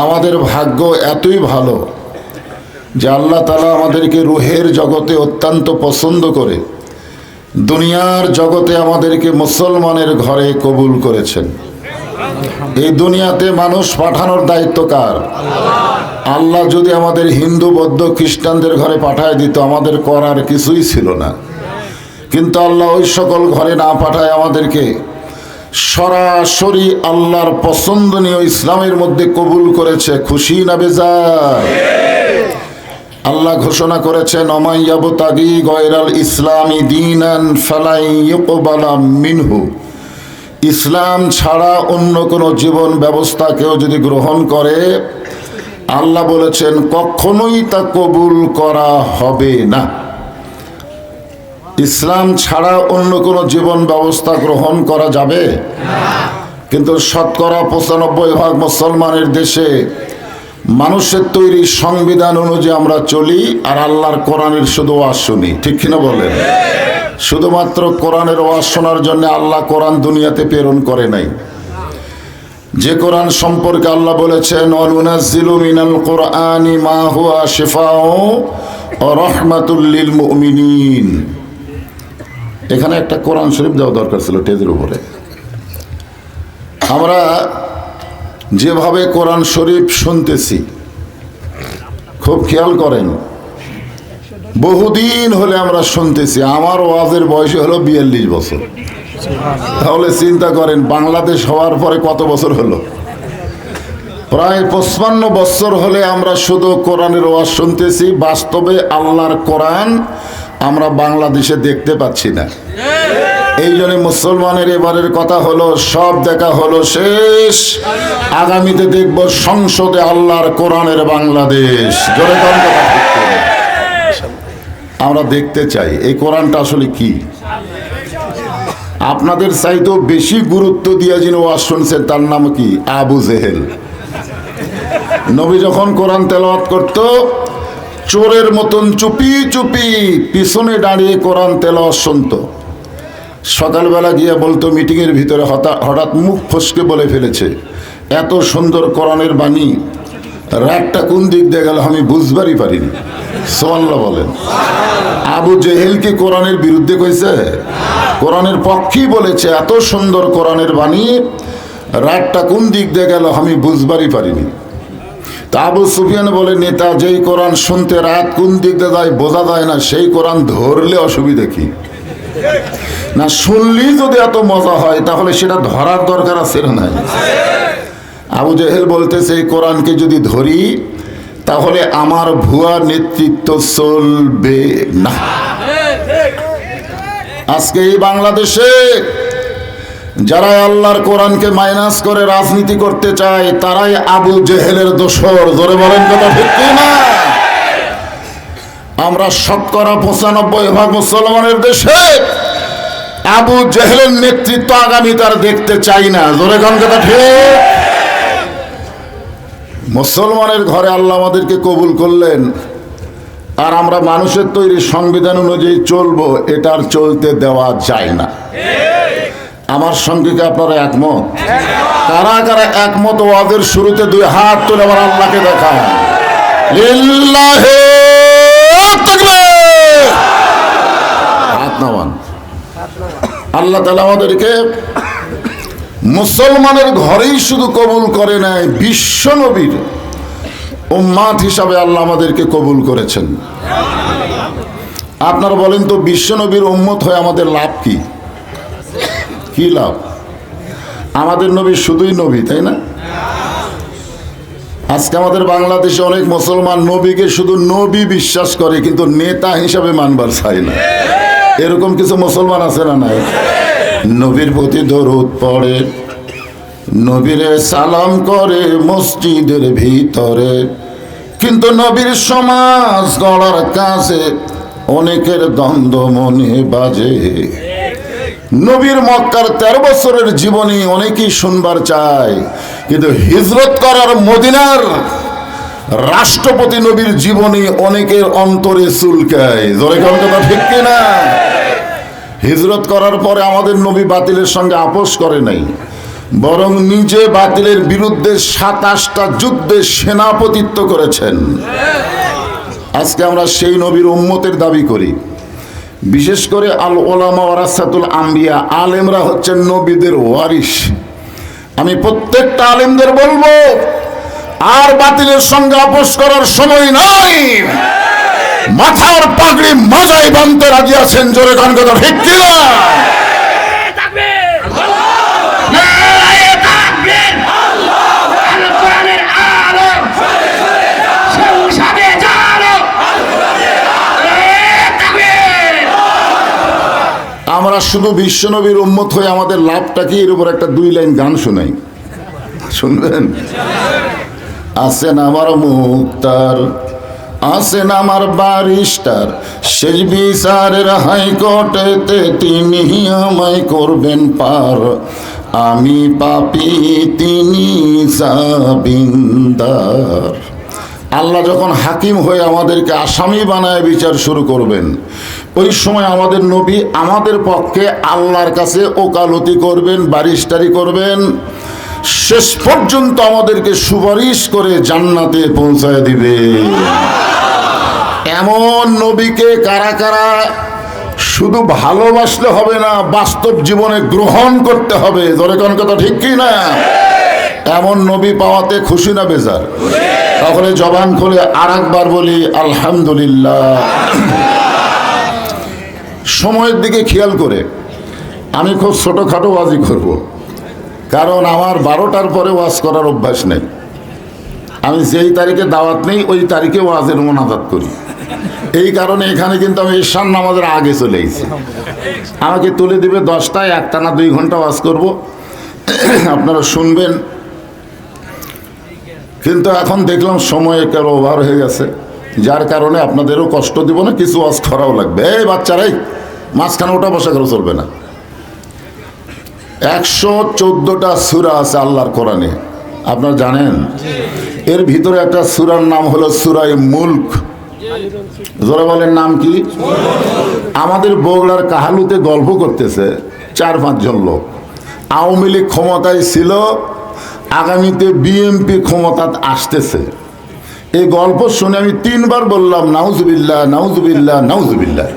আমাদের ভাগ্য এতই ভালো যে আল্লাহ তাআলা আমাদেরকে রুহের জগতে অত্যন্ত পছন্দ করে দুনিয়ার জগতে আমাদেরকে মুসলমানের ঘরে কবুল করেছেন। এই দুনিয়াতে মানুষ পাঠানোর দায়িত্ব কার? আল্লাহ যদি আমাদের হিন্দু বৌদ্ধ খ্রিস্টানদের ঘরে পাঠায় দিত আমাদের করার কিছুই ছিল না, কিন্তু আল্লাহ ওই সকল ঘরে না পাঠায় আমাদেরকে সরাসরি আল্লাহর পছন্দনীয় ইসলামের মধ্যে কবুল করেছে। খুশি না বেজার? আল্লাহ ঘোষণা করেছেন অমাইয়াবতাগি গয়রাল ইসলামি দীনান ফালাই ইউকবালা মিনহু। ইসলাম ছাড়া অন্য কোনো জীবন ব্যবস্থা কেউ যদি গ্রহণ করে আল্লাহ বলেছেন কখনোই তা কবুল করা হবে না। ইসলাম ছাড়া অন্য কোনো জীবন ব্যবস্থা গ্রহণ করা যাবে না। কিন্তু শতকরা ৯৫% মুসলমানের দেশে মানুষের তৈরি সংবিধান অনুযায়ী আমরা চলি আর আল্লাহর কোরআনের শুধু ওয়াজ শুনি। ঠিক কিনা বলেন? শুধুমাত্র কোরআনের ওয়াজ শোনার জন্য আল্লাহ কোরআন দুনিয়াতে প্রেরণ করে নাই। যে কোরআন সম্পর্কে আল্লাহ বলেছেন অনুনাজ্জিলু মিনাল কোরআনি মা হুয়া শিফাউ ওয়া রাহমাতুল লিল মুমিনিন। এখানে একটা কোরআন শরীফ দেওয়া দরকার ছিল টেজের উপরে। আমরা যেভাবে কোরআন শরীফ শুনতেছি খুব খেয়াল করেন, বহুদিন হলে আমরা শুনতেছি। আমার ওয়াজের বয়স হলো ৪২ বছর। তাহলে চিন্তা করেন বাংলাদেশ হওয়ার পরে কত বছর হলো? প্রায় ৫৫ বছর হলে আমরা শুধু কোরআনের ওয়াজ শুনতেছি। বাস্তবে আল্লাহর কোরআন আমরা বাংলাদেশে দেখতে পাচ্ছি না। এই জন্য মুসলমানের এবারের কথা হলো সব দেখা হলো শেষ, আগামীতে দেখব সংসদে আল্লাহর কোরআনের বাংলাদেশ। জোরে কোন কথা ঠিক করে আমরা দেখতে চাই এই কোরআনটা আসলে কি। আপনাদের চাইতেও বেশি গুরুত্ব দিয়ে যিনি ওয়াজ শুনছেন তার নাম কি? আবু জেহেল। নবী যখন কোরআন তেলাওয়াত করত চোরের মতন চুপি চুপি পিছনে দাঁড়িয়ে কোরআন তেলাওয়াত শুনত। সকালবেলা গিয়ে বলতো মিটিংয়ের ভিতরে হঠাৎ মুখ ফসকে বলে ফেলেছে, এত সুন্দর কোরআনের বাণী, রাতটা কোন দিক দিয়ে গেল আমি বুঝবারই পারিনি। সুবহানাল্লাহ বলেন। আবু জেহেল কি কোরআনের বিরুদ্ধে কইছে? কোরআনের পক্ষেই বলেছে এত সুন্দর কোরআনের বাণী, রাতটা কোন দিক দিয়ে গেল আমি বুঝবারই পারিনি। তা আবু সুফিয়ান বলে, নেতা যেই কোরআন শুনতে রাত কোন দিক দিয়ে যায় বোঝা যায় না, সেই কোরআন ধরলে অসুবিধা কি? না শুনলেই যদি এত মজা হয় তাহলে সেটা ধরার দরকার আছে না নাই? আবু জেহেল বলতেছে এই কোরআনকে যদি ধরি তাহলে আমার ভুয়া নেতৃত্ব চলবে না। আজকে এই বাংলাদেশে যারা আল্লাহর কোরআনকে মাইনাস করে রাজনীতি করতে চায় তারাই আবু জেহেলের দোসর। জোরে বলেন কথা ঠিক না? আমরা শতকরা ৯৫% মুসলমানের দেশে আবু জেহেলের নেতৃত্ব আগামী তার দেখতে চাই না। জোরে কোন কথা ঠিক? মুসলমানের ঘরে আল্লাহ আমাদেরকে কবুল করলেন আর আমরা মানুষের তৈরি সংবিধান অনুযায়ী চলবো, এটা আর চলতে দেওয়া যায় না। আমার সঙ্গে কি আপনারা একমত? কারা কারা একমত? ওয়াজের শুরুতে দুই হাত তুলে আবার আল্লাহকে দেখান। লিল্লাহি তাকবীর। হাত নামান। আল্লাহ তাআলা আমাদেরকে মুসলমানের ঘরেই শুধু কবুল করে নাই, বিশ্ব নবীর উম্মাত হিসাবে আল্লাহ আমাদেরকে কবুল করেছেন। আপনারা বলেন তো বিশ্ব নবীর উম্মত হয়ে আমাদের লাভ কি? কি লাভ? আমাদের নবী শুধুই নবী, তাই না? আজকে আমাদের বাংলাদেশে অনেক মুসলমান নবীকে শুধু নবী বিশ্বাস করে কিন্তু নেতা হিসাবে মানবার চায় না। এরকম কিছু মুসলমান আছে না নাই? নবীর প্রতি দরুদ পড়ে, নবীরে সালাম করে মসজিদের ভিতরে, কিন্তু নবীর সমাজ গড়ার কাছে অনেকের দ্বন্দ্ব মনে বাজে। নবীর মক্কার ১৩ বছরের জীবনী অনেকেই শুনবার চায়, কিন্তু হিজরত করার মদিনার রাষ্ট্রপতি নবীর জীবনী অনেকের অন্তরে চুলকায়। জোরে কোন কথা ঠিক কিনা? হিজরত করার পরে আমাদের নবী বাতিলের সঙ্গে আপোষ করে নাই, বরং নিজে বাতিলের বিরুদ্ধে 27টা যুদ্ধে সেনাপতিত্ব করেছেন। আজকে আমরা সেই নবীর উম্মতের দাবি করি। বিশেষ করে আল ওলামা ওয়ারাসাতুল আম্বিয়া, আলেমরা হচ্ছেন নবীদের ওয়ারিস। আমি প্রত্যেকটা আলেমদের বলবো, আর বাতিলের সঙ্গে আপোষ করার সময় নাই। মাথার পাগড়ি মাজায় বানতে রাজি আছেন? জোরে গান কথা ঠিক কিনা? আমরা শুধু বিশ্বনবীর উম্মত হয়ে আমাদের লাভটা কি? এর উপর একটা 2 লাইন গান শোনাই, শুনবেন? আছেন আমার মুক্তার, আছেন আমার বারিস্টার, শেষ বিচারের হাইকোর্টেতে তিনি আমায় করবেন পার। আমি পাপী, তিনি জামিনদার। আল্লাহ যখন হাকিম হয়ে আমাদেরকে আসামি বানায় বিচার শুরু করবেন, ওই সময় আমাদের নবী আমাদের পক্ষে আল্লাহর কাছে ওকালতি করবেন, বারিস্টারি করবেন, শেষ পর্যন্ত আমাদেরকে সুপারিশ করে জান্নাতে পৌঁছায় দিবে। এমন নবীকে কারা কারা শুধু ভালোবাসলে হবে না, বাস্তব জীবনে গ্রহণ করতে হবে? ধরে কোন কথা ঠিক কি না? এমন নবী পাওয়াতে খুশি না বেজার? তাহলে জবান খুলে আর একবার বলি আলহামদুলিল্লাহ। সময়ের দিকে খেয়াল করে আমি খুব ছোটোখাটো ওয়াজি করব, কারণ আমার 12টার পরে ওয়াজ করার অভ্যাস নেই। আমি যেই তারিখে দাওয়াত নেই ওই তারিখে ওয়াজের মোনাজাত করি। এই কারণে এখানে কিন্তু আমি ঈশান নামাজের আগে চলে এসেছি। আমাকে তুলে দিবে 10টায়, একটানা 2 ঘন্টা ওয়াজ করব, আপনারা শুনবেন। কিন্তু এখন দেখলাম সময় একেবারে ওভার হয়ে গেছে, যার কারণে আপনাদেরও কষ্ট দিব না, কিছু ওয়াজ করাও লাগবে। এই বাচ্চারাই মাঝখানে ওটা বসা করে চলবে না। 114টা সূরা আছে আল্লাহর কোরআনে, আপনারা জানেন? এর ভিতরে একটা সূরার নাম হলো সূরা মুলক। যারা বলেন নাম কি? আমাদের বগুড়ার কাহালুতে গল্প করতেছে 4-5 জন লোক। আওয়ামী লীগ ক্ষমতায় ছিল, আগামীতে বিএনপি ক্ষমতা আসতেছে। এই গল্প শুনে আমি 3 বার বললাম নাউজুবিল্লাহ, নাউজুবিল্লাহ, নাউজুবিল্লাহ।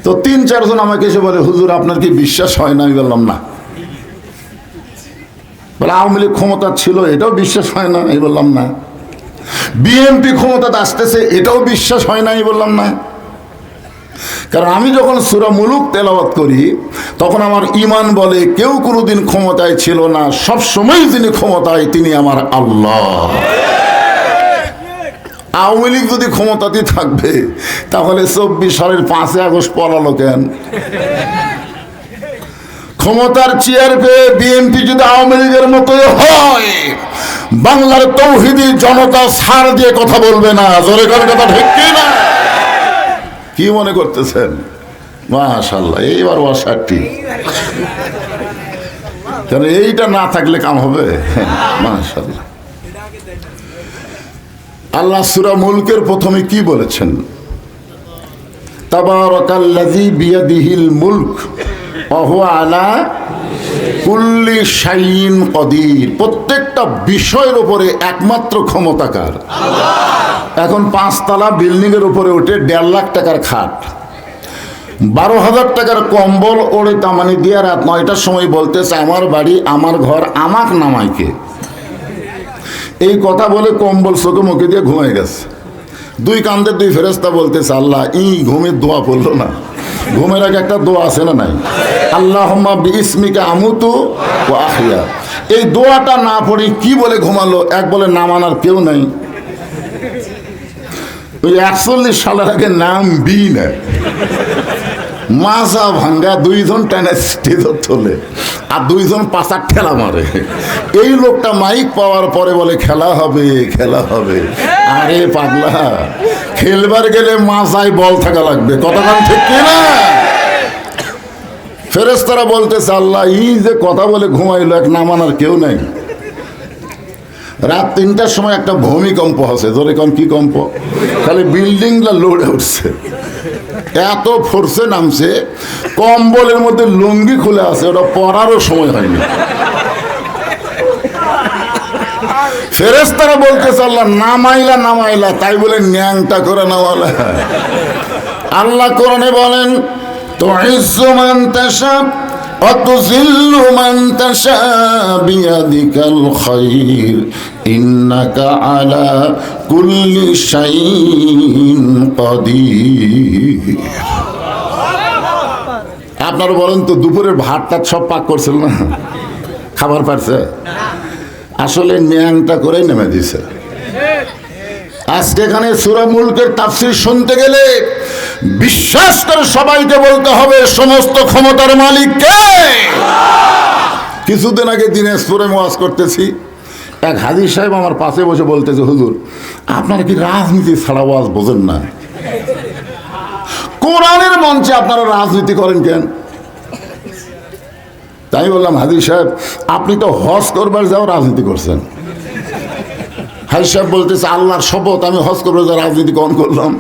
তো 3-4 জন আমাকে এসে বলে, হুজুর আপনার কি বিশ্বাস হয় না? আমি বললাম না। বলে আওয়ামী লীগ ক্ষমতা ছিল, এটাও বিশ্বাস হয় না? আমি বললাম না। বিএনপি ক্ষমতা আসতেছে, এটাও বিশ্বাস হয় না? আমি বললাম না। কারণ আমি যখন সূরা মুলক তেলাওয়াত করি তখন আমার ঈমান বলে কেউ কোনোদিন ক্ষমতায় ছিল না, সব সময় যিনি ক্ষমতায় তিনি আমার আল্লাহ। আওয়ামী লীগ যদি ক্ষমতাতে থাকবে তাহলে 24 সালের 5 আগস্ট পলালো কেন? ক্ষমতার চেয়ার পেয়ে বিএনপি যদি আওয়ামী লীগের মতোই হয়, বাংলার তৌহিদি জনতা ছাড় দিয়ে কথা বলবে না। জোরে করে কথা ঠিক কি না? কি মনে করতেছেন? মাশাআল্লাহ, এইবার ওয়াসাটি, কারণ এইটা না থাকলে কাম হবে। মাশাআল্লাহ। আল্লাহ সূরা মুলকের প্রথমে কি বলেছেন? তাবারাকাল্লাযী বিয়াদিহিল মুলক ওয়া হুয়া আলা কুল্লি শাইইন কদির। প্রত্যেকটা বিষয়ের উপরে একমাত্র ক্ষমতাকার আল্লাহ। এখন 5 তলা বিল্ডিং এর উপরে উঠে 1.5 লাখ টাকার খাট, 12,000 টাকার কম্বল ওড়ে তামানি দিয়ে রাত 9টার সময় বলতেছে আমার বাড়ি, আমার ঘর, আমাক নামাইকে। এই কথা বলে কম্বল চোখে মুখে দিয়ে ঘুমাই গেছে। 2 কান্দে 2 ফেরেশতা বলতেছে আল্লাহ ঘুমের দোয়া পড়লো না? ঘুমের আগে একটা দোয়া আছে না নাই? আল্লাহুম্মা বিইসমিকা আমুতু ওয়া আহইয়া। এই দোয়াটা না পড়ে কি বলে ঘুমালো? এক বলে নাম আনার কেউ নাই। ওই 41 সালের আগে নাম বি না, মাজা ভাঙ্গা 2 জন টানা স্টেজে তোলে আর 2 জন পাশার ঠেলা মারে। এই লোকটা মাইক পাওয়ার পরে বলে খেলা হবে, খেলা হবে। আরে পাগলা, খেলবার গেলে মাজায় বল থাকা লাগবে। কথা ঠিক কিনা? ফেরেশতারা বলতেছে আল্লাহ যে কথা বলে ঘুমাইলো, এক নাম আনার কেউ নাই। রাত 3টার সময় একটা ভূমিকম্প হচ্ছে। ধরে কোন কি কম্প? খালি বিল্ডিংটা লড়ে উঠছে, এত ফোর্সে নামছে, কম্বলের মধ্যে লুঙ্গি খুলে আছে, ওটা পরারও সময় হয়নি। ফেরেশতারা বলতেছে আল্লাহ নামাইলা, তাই বলে ন্যাংটা করে নামালা। আল্লাহ কোরআনে বলেন তুইজ্জু মান তাশা ওয়া তুযিল্লু মান তাশা বিয়াদিকাল খায়র ইন্নাকা আলা কুল্লি শাইইন কাদির। আপনারা বলেন তো দুপুরের ভাতটা সব পাক করছিল না, খাবার পারছে? আসলে ন্যাংটা করেই নেমে দিছে। আজকে এখানে সূরা মুলকের তাফসীর শুনতে গেলে বিশ্বাস করে সবাইকে বলতে হবে সমস্ত ক্ষমতার মালিক কে? কিছুদিন আগে দিনাজপুরে ওয়াজ করতেছি, এক হাজী সাহেব আমার পাশে বসে বলতেছে, হুজুর আপনারা কি রাজনীতি ছাড়া ওয়াজ বোঝেন না? কোরআনের মঞ্চে আপনারা রাজনীতি করেন কেন? তাই বললাম হাজী সাহেব আপনি তো হজ করবার যাও রাজনীতি করছেন। হাজী সাহেব বলতেছে আল্লাহর শপথ আমি হজ করবার যাও রাজনীতি কখন করলাম?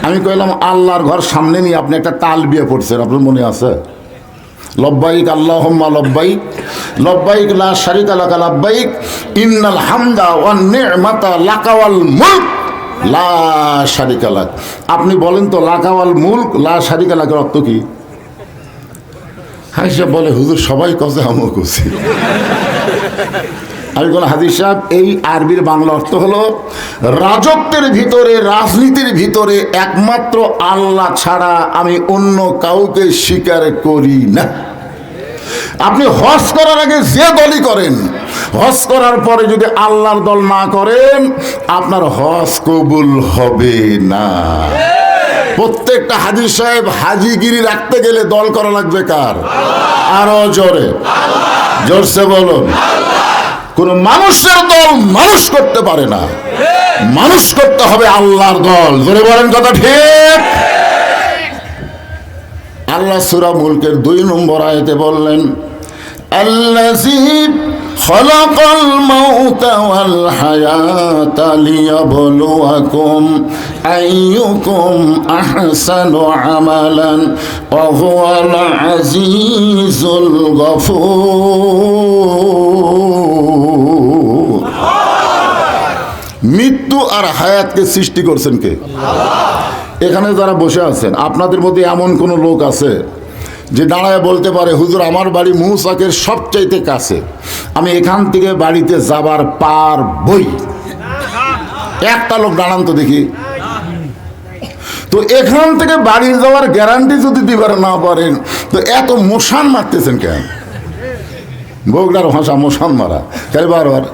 আমি কইলাম আল্লাহর ঘর সামনে নিয়ে আপনি একটা তাল বিয়ে পড়ছেন, আপনার মনে আছে? লব্বাইক আল্লাহুম্মা লব্বাইক লব্বাইক লা শারীকা লাকা লব্বাইক ইন্নাল হামদা ওয়ান নি'মাতা লাকা ওয়াল মুলক লা শারীকা লাক। আপনি বলেন তো লাকা ওয়াল মুলক লা শারীকা লাকের অর্থ কি? হাজী সাহেব বলে হুজুর সবাই কছে আমিও কছি। আমি বললাম হাজী সাহেব এই আরবির বাংলা অর্থ হলো রাজত্বের ভিতরে রাজনীতির ভিতরে একমাত্র আল্লাহ ছাড়া আমি অন্য কাউকে স্বীকার করি না। আপনি হজ করার আগে যে দলই করেন, হজ করার পরে যদি আল্লাহর দল না করেন আপনার হজ কবুল হবে না। প্রত্যেকটা হাজী সাহেব হাজিগিরি রাখতে গেলে দল করা লাগবে কার? আরো জোরে, জোরসে বলুন। কোন মানুষের দল মানুষ করতে পারে না, মানুষ করতে হবে আল্লাহর দল। জোরে বলেন কথা ঠিক? আল্লাহ সূরা মুলকের 2 নম্বর আয়াতে বললেন আল্লাযী খালাকাল মাউতা ওয়াল হায়াতা লিয়াবলুয়াকুম আইয়ুকুম আহসানু আমালান ওয়া হুয়াল আজিজুল গফুর। মৃত্যু আর হায়াতকে সৃষ্টি করছেন কে? এখানে যারা বসে আছেন আপনাদের মধ্যে এমন কোন লোক আছে যে দাঁড়ায় বলতে পারে হুজুর আমার বাড়ি মৌচাকের সবচাইতে কাছে, আমি এখান থেকে বাড়িতে যাবার পারবই? একটা লোক দাঁড়ান তো দেখি। তো এখান থেকে বাড়ি যাওয়ার গ্যারান্টি যদি দিবার না পারেন তো এত মশান মারতেছেন কেন? বগুড়ার ভাষা মশান মারা তাই বারবার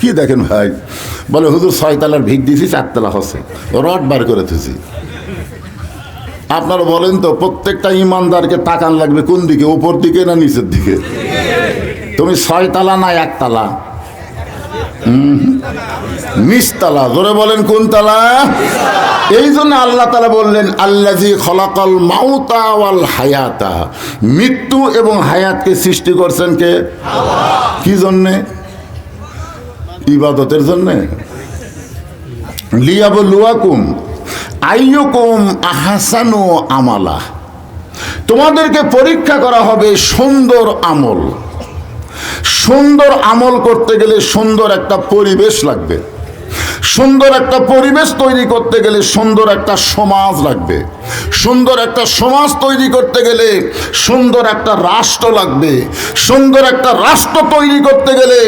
কি দেখেন ভাই? বলে হুজুর 6 তলার ভিক দিয়েছি 4 তলা হচ্ছে, রড বার করে থুছি। আপনারা বলেন তো প্রত্যেকটা ইমানদারকে তাকান লাগবে কোন দিকে, উপর দিকে না নিচের দিকে? তুমি 6 তলা না 1 তলা? নিচতলা। জোরে বলেন কোন তলা? এই জন্য আল্লাহ তাআলা বললেন আল্লাযী খালাকাল মাউতা ওয়াল হায়াতা, মৃত্যু এবং হায়াতকে সৃষ্টি করছেন কে? আল্লাহ। কি জন্যে? ইবাদতের জন্যে। লিয়াবলুয়াকুম আইয়ুকুম আহসানু আমালা, তোমাদেরকে পরীক্ষা করা হবে সুন্দর আমল। সুন্দর আমল করতে গেলে সুন্দর একটা পরিবেশ লাগবে, সুন্দর একটা পরিবেশ তৈরি করতে গেলে সুন্দর একটা সমাজ লাগবে, সুন্দর একটা সমাজ তৈরি করতে গেলে সুন্দর একটা রাষ্ট্র লাগবে, সুন্দর একটা রাষ্ট্র তৈরি করতে গেলে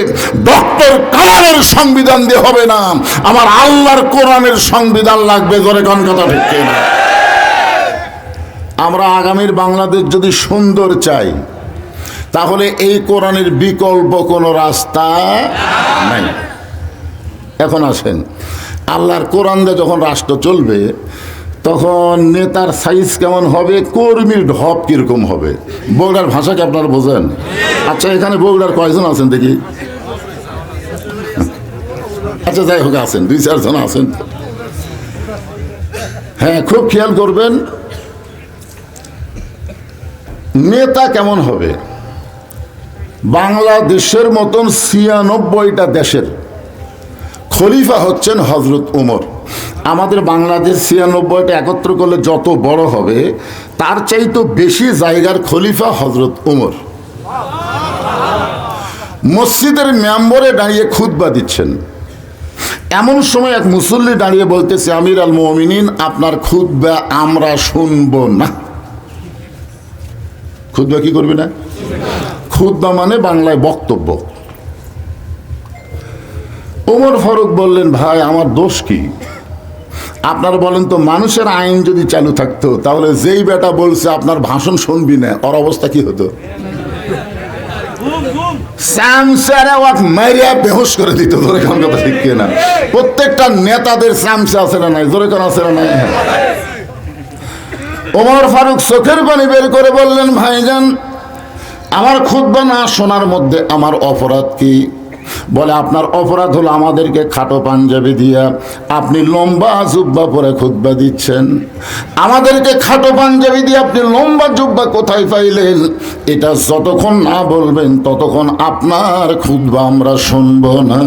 ডক্টর কালামের সংবিধান দিয়ে হবে না, আমার আল্লাহর কোরআনের সংবিধান লাগবে। জোরে কোন কথা ঠিক কিনা? আমরা আগামীর বাংলাদেশ যদি সুন্দর চাই তাহলে এই কোরআনের বিকল্প কোনো রাস্তা নাই। এখন আসেন আল্লাহর কোরআন দিয়ে যখন রাষ্ট্র চলবে তখন নেতার সাইজ কেমন হবে, কর্মীর ঢপ কিরকম হবে? বগুড়ার ভাষাকে আপনারা বোঝেন? আচ্ছা এখানে বগুড়ার কয়জন আছেন দেখি? আচ্ছা যাই হোক আছেন 2-4 জন আছেন। হ্যাঁ খুব খেয়াল করবেন নেতা কেমন হবে। বাংলাদেশের মতন 96টা দেশের খলিফা হচ্ছেন হযরত ওমর। আমাদের বাংলাদেশ 96টা একত্র করলে যত বড় হবে তার চাইতে বেশি জায়গার খলিফা হযরত ওমর। মসজিদের মেম্বরে দাঁড়িয়ে খুতবা দিচ্ছেন। এমন সময় এক মুসল্লি দাঁড়িয়ে বলতেছে, আমির আল মুমিনিন, আপনার খুতবা আমরা শুনব না। খুতবা কি করবে না? খুতবা মানে বাংলায় বক্তব্য। ওমর ফারুক বললেন, ভাই আমার দোষ কি? আপনার বলেন তো, মানুষের আইন যদি চালু থাকতো তাহলে যেই বেটা বলছে আপনার ভাষণ শুনবি না, ওর অবস্থা কি হতো? বেহুশ করে দিত। জোরে কোন কথা ঠিক না? প্রত্যেকটা নেতাদের সামসা আছে না নাই? জোরে কোন আছে না নাই? ওমর ফারুক চোখের পানি বের করে বললেন, ভাইজান আমার খুতবা না শোনার মধ্যে আমার অপরাধ কি? বলে, আপনার অপরাধ হলো আমাদেরকে খাটো পাঞ্জাবি দিয়া আপনি লম্বা জুব্বা পরে খুতবা দিচ্ছেন। আমাদেরকে খাটো পাঞ্জাবি দিয়ে আপনি লম্বা জুব্বা কোথায় পাইলেন? এটা যতক্ষণ না বলবেন ততক্ষণ আপনার খুতবা আমরা শুনব না।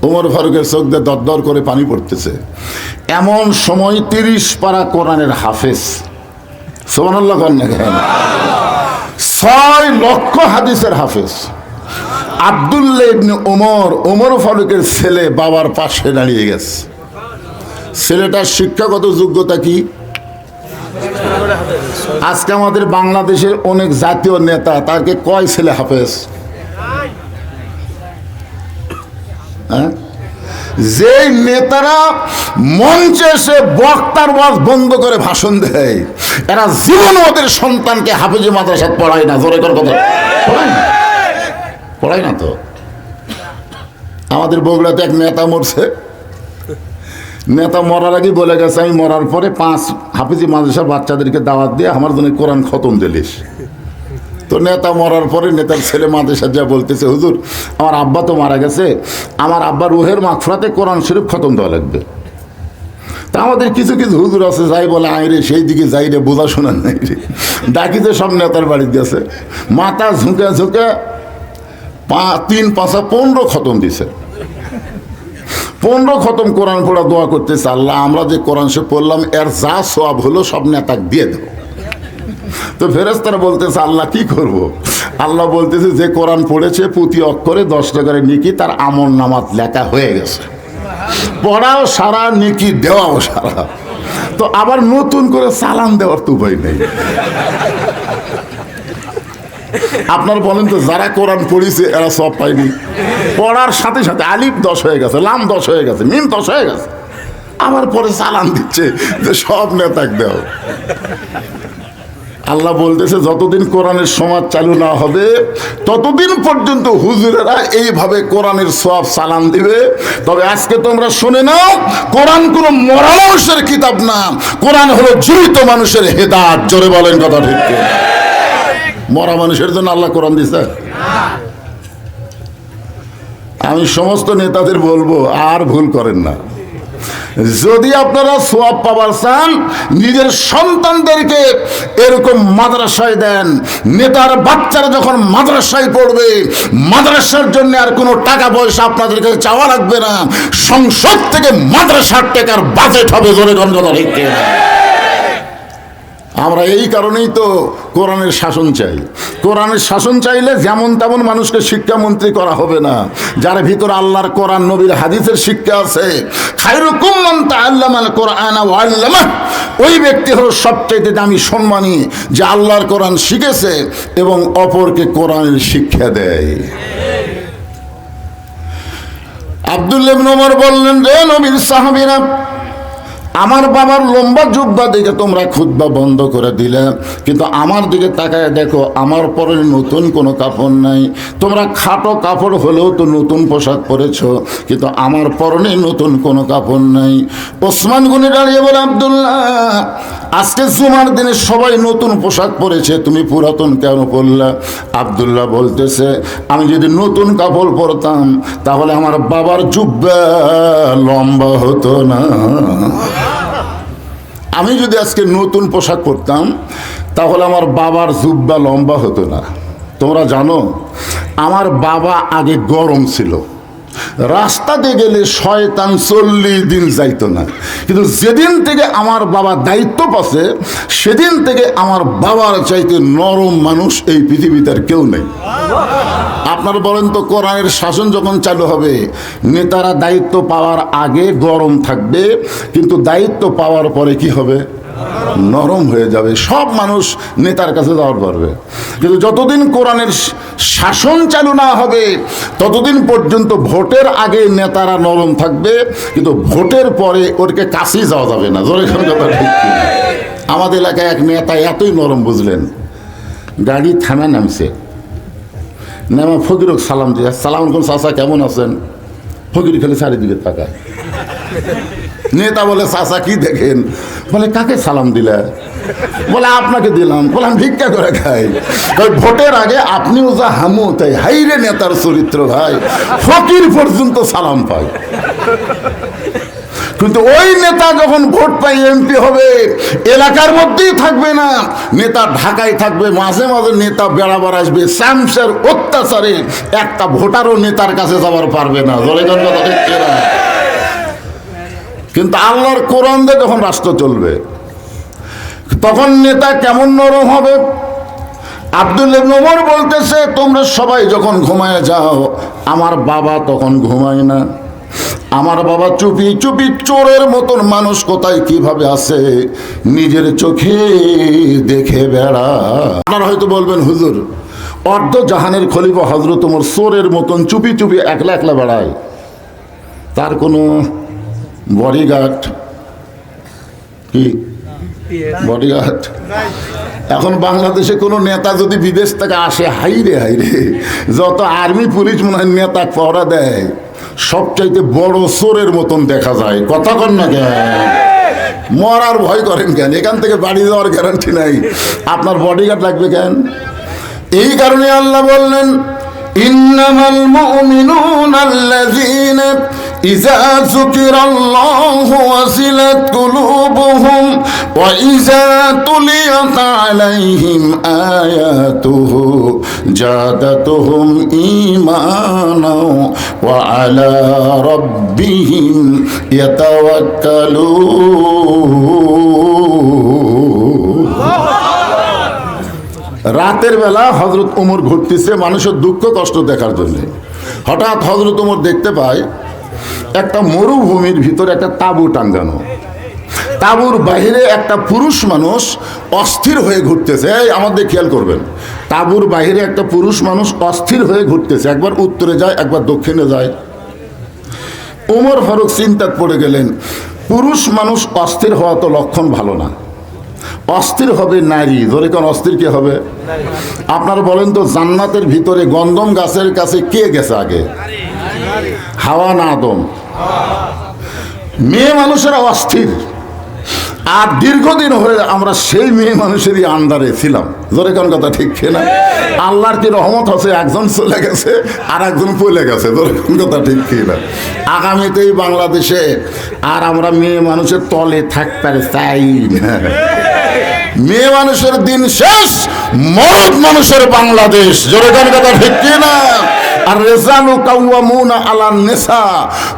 ওমর ফারুকের চোখ দিয়ে দরদর করে পানি পড়তেছে। এমন সময় 30 পারা কোরআনের হাফেজ, সুবহানাল্লাহ, 6 লক্ষ হাদিসের হাফেজ আব্দুল্লাহ ইবনে ওমর, ওমর ফারুকের ছেলে, বাবার পাশে দাঁড়িয়ে গেছে। ছেলেটার শিক্ষাগত যোগ্যতা কি? আজকে আমাদের বাংলাদেশের অনেক জাতীয় নেতা, তাকে কয় ছেলে হাফেজ? হ্যাঁ, যে নেতারা মঞ্চে এসে বক্তার ওয়াজ বন্ধ করে ভাষণ দেয়, এরা জীবন ওদের সন্তানকে হাফেজে মাদ্রাসাত পড়ায় না। জোরে কর কথা, পড়ায় না তো। আমাদের বগুড়াতে এক নেতা মরছে। নেতা মরার আগে বলে গেছে, আমি মরার পরে 5 হাফেজি মাদ্রাসার বাচ্চাদেরকে দাওয়াত দিয়ে আমার জন্য কোরআন খতম দিলিস। তো নেতা মরার পরে নেতার ছেলে মাদ্রাসা যা বলতেছে, হুজুর আমার আব্বা তো মারা গেছে, আমার আব্বার রুহের মাগফিরাতে কোরআন শরীফ খতম দেওয়া লাগবে। তা আমাদের কিছু কিছু হুজুর আছে, যাই বলে আয় রে, সেই দিকে যাই রে, বোঝা শোনার নাই রে। ডাকিতে সব নেতার বাড়ি দিয়েছে, মাথা ঝুঁকে ঝুঁকে 3 5 15 খতম দিছে। 15 খতম কোরআন পড়া দোয়া করতেছে, আল্লাহ আমরা যে কোরআন শরীফ পড়লাম এর যা সওয়াব হলো সব নেতাকে দিয়ে দেবো। তো ফেরেশতারা বলতেছে, আল্লাহ কি করব? আল্লাহ বলতেছে, যে কোরআন পড়েছে প্রতি অক্ষরে 10 টাকার নেকি তার আমল নামাত লেখা হয়ে গেছে। পড়াও সারা, নেকি দেওয়াও সারা। তো আবার নতুন করে সালাম দেওয়ার তো উপায় নেই। আপনার বলেন তো, যারা কোরআন পড়িছে এরা সব পায়নি? পড়ার সাথে সাথে আলিফ 10 হয়ে গেছে, লাম 10 হয়ে গেছে, মিম 10 হয়ে গেছে, আবার পরে সালাম দিচ্ছে যে সব নেতাকে দেও। আল্লাহ বলতেছে, যতদিন কোরআনের সমাজ চালু না হবে ততদিন পর্যন্ত হুজুরেরা এইভাবে কোরআনের সওয়াব সালাম দিবে। তবে আজকে তোমরা শুনে নাও, কোরআন কোনো মরা মানুষের কিতাব না, কোরআন হলো জীবিত মানুষের হেদায়েত। জোরে বলেন কথা ঠিক কি? মরা মানুষের জন্য আল্লাহ কোরআন দিছে? আমি সমস্ত নেতাদের বলবো, আর ভুল করেন না। যদি আপনারা সওয়াব পাবার চান, নিজের সন্তানদেরকে এরকম মাদ্রাসায় দেন। নেতার বাচ্চারা যখন মাদ্রাসায় পড়বে, মাদ্রাসার জন্য আর কোনো টাকা পয়সা আপনাদের কাছে চাওয়া লাগবে না। সংসদ থেকে মাদ্রাসার টাকার বাজেট হবে। জোরে গণগণ রেখে আমরা এই কারণেই তো কোরআনের শাসন চাই। কোরআনের শাসন চাইলে যেমন তেমন মানুষকে শিক্ষামন্ত্রী করা হবে না। যার ভিতরে আল্লাহর কোরআন নবীর হাদিসের শিক্ষা আছে, খায়রুকুম মান তাআল্লামাল কোরআন ওয়া আল্লামাহ, ওই ব্যক্তি হলো সবচেয়ে দামি সম্মানী যে আল্লাহর কোরআন শিখেছে এবং অপরকে কোরআনের শিক্ষা দেয়। আব্দুল্লাহ ইবনে ওমর বললেন, রে নবীর সাহাবীরা, আমার বাবার লম্বা জুব্বা দেখে তোমরা খুতবা বন্ধ করে দিলে, কিন্তু আমার দিকে তাকায় দেখো, আমার পরে নতুন কোনো কাপড় নাই। তোমরা খাটো কাপড় হলেও তো নতুন পোশাক পরেছো, কিন্তু আমার পরনে নতুন কোনো কাপড় নাই। ওসমান গনি দাঁড়িয়ে বলে, আব্দুল্লাহ, আজকে জুমার দিনে সবাই নতুন পোশাক পরেছে, তুমি পুরাতন কেন পরলা? আব্দুল্লাহ বলতেছে, আমি যদি নতুন কাপড় পরতাম তাহলে আমার বাবার জুব্বা লম্বা হতো না। আমি যদি আজকে নতুন পোশাক পরতাম তাহলে আমার বাবার জুব্বা লম্বা হতো না। তোমরা জানো আমার বাবা আগে গরম ছিল, রাস্তাতে গেলে শয়তান 40 দিন যাইতো না, কিন্তু যেদিন থেকে আমার বাবা দায়িত্ব পাচ্ছে সেদিন থেকে আমার বাবার চাইতে নরম মানুষ এই পৃথিবীতে আর কেউ নেই। আপনারা বলেন তো, কোরআনের শাসন যখন চালু হবে, নেতারা দায়িত্ব পাওয়ার আগে গরম থাকবে, কিন্তু দায়িত্ব পাওয়ার পরে কি হবে? নরম হয়ে যাবে। সব মানুষ নেতার কাছে যাওয়ার পারবে, কিন্তু যতদিন কোরআনের শাসন চালু না হবে ততদিন পর্যন্ত ভোটের আগে নেতারা নরম থাকবে, কিন্তু ভোটের পরে ওরকে কাছেই যাওয়া যাবে না। জোরে কথা ঠিক। আমাদের এলাকায় এক নেতা এতই নরম, বুঝলেন, গাড়ি থানা নামছে, নেমা ফকিরক সালাম দিয়ে, সালাম আলাইকুম চাচা কেমন আছেন? ফকির খালি চারিদিকে তাকায়। নেতা বলে, চাচা কি দেখেন? বলে, কাকে সালাম দিলে? বলে, আপনাকে দিলাম। বলে, আমি ভিক্ষা করে খাই। ভোটের আগে আপনিও যা হামু তাই। হাইরে নেতার চরিত্র ভাই, ফকির পর্যন্ত সালাম পায়। কিন্তু ওই নেতা যখন ভোট পাই এমপি হবে, এলাকার মধ্যেই থাকবে না, নেতা ঢাকায় থাকবে। মাঝে মাঝে নেতা বেড়াবার আসবে, শামসের অত্যাচারে একটা ভোটারও নেতার কাছে যাবার পারবে না। কিন্তু আল্লাহর কোরআন দিয়ে যখন রাষ্ট্র চলবে তখন নেতা কেমন নরম হবে। আব্দুল্লাহ ইবনে ওমর বলতেছে, তোমরা সবাই যখন ঘুমায় যাও, আমার বাবা তখন ঘুমায় না। আমার বাবা চুপি চুপি চোরের মতন মানুষ কোথায় কিভাবে আছে নিজের চোখে দেখে বেড়া। আপনারা হয়তো বলবেন, হুজুর, অর্ধ জাহানের খলিফা হযরত ওমর চোরের মতন চুপি চুপি একলা একলা বেড়ায়, তার কোনো বডিগার্ড কি বডিগার্ড? এখন বাংলাদেশে কোনো নেতা যদি বিদেশ থেকে আসে, হাইরে হাইরে, যত আর্মি পুলিশ মনে হয় নেতা পহরা দেয়, সবচাইতে বড় চোরের মতন দেখা যায়। কথা কন না কেন? মরার ভয় করেন কেন? এখান থেকে বাড়ি যাওয়ার গ্যারান্টি নাই, আপনার বডিগার্ড লাগবে কেন? এই কারণে আল্লাহ বললেন, ইন্নামাল মুমিনুনা আল্লাযীনা ইযা যুকিরাল্লাহু ওয়াজিলাত কুলুবুহুম ওয়া ইযা তুলিয়াত আলাইহিম আয়াতুহু জাদাতুহুম ঈমানাও ওয়া আলা রাব্বিহিম ইয়াতাওয়াক্কালুন। রাতের বেলা হযরত ওমর ঘুরতেছে মানুষের দুঃখ কষ্ট দেখার জন্য। হঠাৎ হযরত ওমর দেখতে পায় একটা মরুভূমির ভিতরে একটা তাঁবু টাঙ্গানো, তাঁবুর বাইরে একটা পুরুষ মানুষ অস্থির হয়ে ঘুরতেছে। এই আমাদের খেয়াল করবেন, তাঁবুর বাইরে একটা পুরুষ মানুষ অস্থির হয়ে ঘুরতেছে, একবার উত্তরে যায় একবার দক্ষিণে যায়। ওমর ফারুক চিন্তায় পড়ে গেলেন, পুরুষ মানুষ অস্থির হওয়া তো লক্ষণ ভালো না, অস্থির হবে নারী। ধরে কোন অস্থির কে হবে? আপনারা বলেন তো, জান্নাতের ভিতরে গন্ধম গাছের কাছে কে গেছে আগে? হাওয়া না আদম? মেয়ে মানুষেরা অস্থির, আর দীর্ঘদিন হয়ে আমরা সেই মেয়ে মানুষেরই আন্ডারে ছিলাম। ধরে কোন কথা ঠিক না? আল্লাহর কি রহমত আছে, একজন চলে গেছে আর একজন পলে গেছে। ধরে কোন কথা ঠিক না? আগামীতেই বাংলাদেশে আর আমরা মেয়ে মানুষের তলে থাকতে চাই না। মেয়ে মানুষের দিন শেষ, মরদ মানুষের বাংলাদেশ। জোরে কোন কথা ঠিক না? আর রিজালু কাওয়ামুনা আলান নিসা,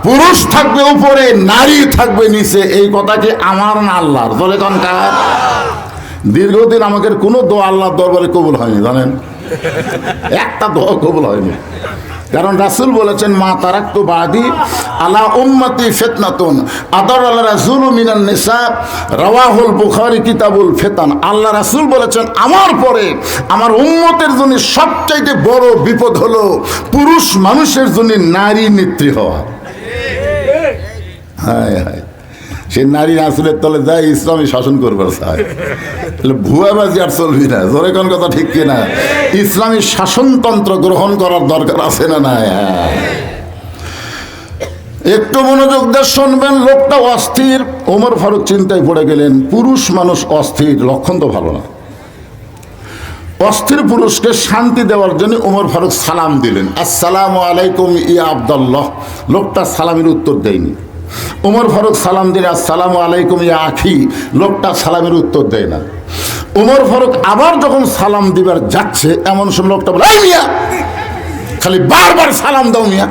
পুরুষ থাকবে উপরে, নারী থাকবে নিচে। এই কথা কি আমার না আল্লাহর? জোরে কোন কার? দীর্ঘদিন আমাদের কোনো দোয়া আল্লাহর দরবারে কবুল হয়নি, জানেন? একটা দোয়া কবুল হয়নি, কারণ রাসূল বলেছেন, মা তারাকতু বাদি আলা উম্মতি ফিতনাতুন আদার আলা রাসূল মিনান নিসা, রাওয়াহুল বুখারী কিতাবুল ফিতান। আল্লাহ রাসূল বলেছেন, আমার পরে আমার উম্মতের জন্য সবচাইতে বড় বিপদ হলো পুরুষ মানুষের জন্য নারী নেত্রী হওয়া। হায় হায়, সে নারী রাসূলের তলে যায়, ইসলামী শাসন করবার চায়, তাহলে ভুয়াবাজি আর চলবি না। জোরে কোন কথা ঠিক কিনা? ইসলামী শাসনতন্ত্র গ্রহণ করার দরকার আছে না নাই? একটু মনোযোগ দিয়ে শুনবেন। লোকটা অস্থির। ওমর ফারুক চিন্তায় পড়ে গেলেন, পুরুষ মানুষ অস্থির, লক্ষণ তো ভালো না। অস্থির পুরুষকে শান্তি দেওয়ার জন্য ওমর ফারুক সালাম দিলেন, আসসালামু আলাইকুম ইয়া আব্দুল্লাহ। লোকটা সালামের উত্তর দেয়নি। ওমর ফারুক সালাম দিলে, আসসালামু আলাইকুম ইয়া আখি। লোকটা সালামের উত্তর দেয় না। ওমর ফারুক আবার যখন সালাম দিবার যাচ্ছে, এমন সময় লোকটা বলে, এই মিয়া, খালি বারবার সালাম দাও মিয়া।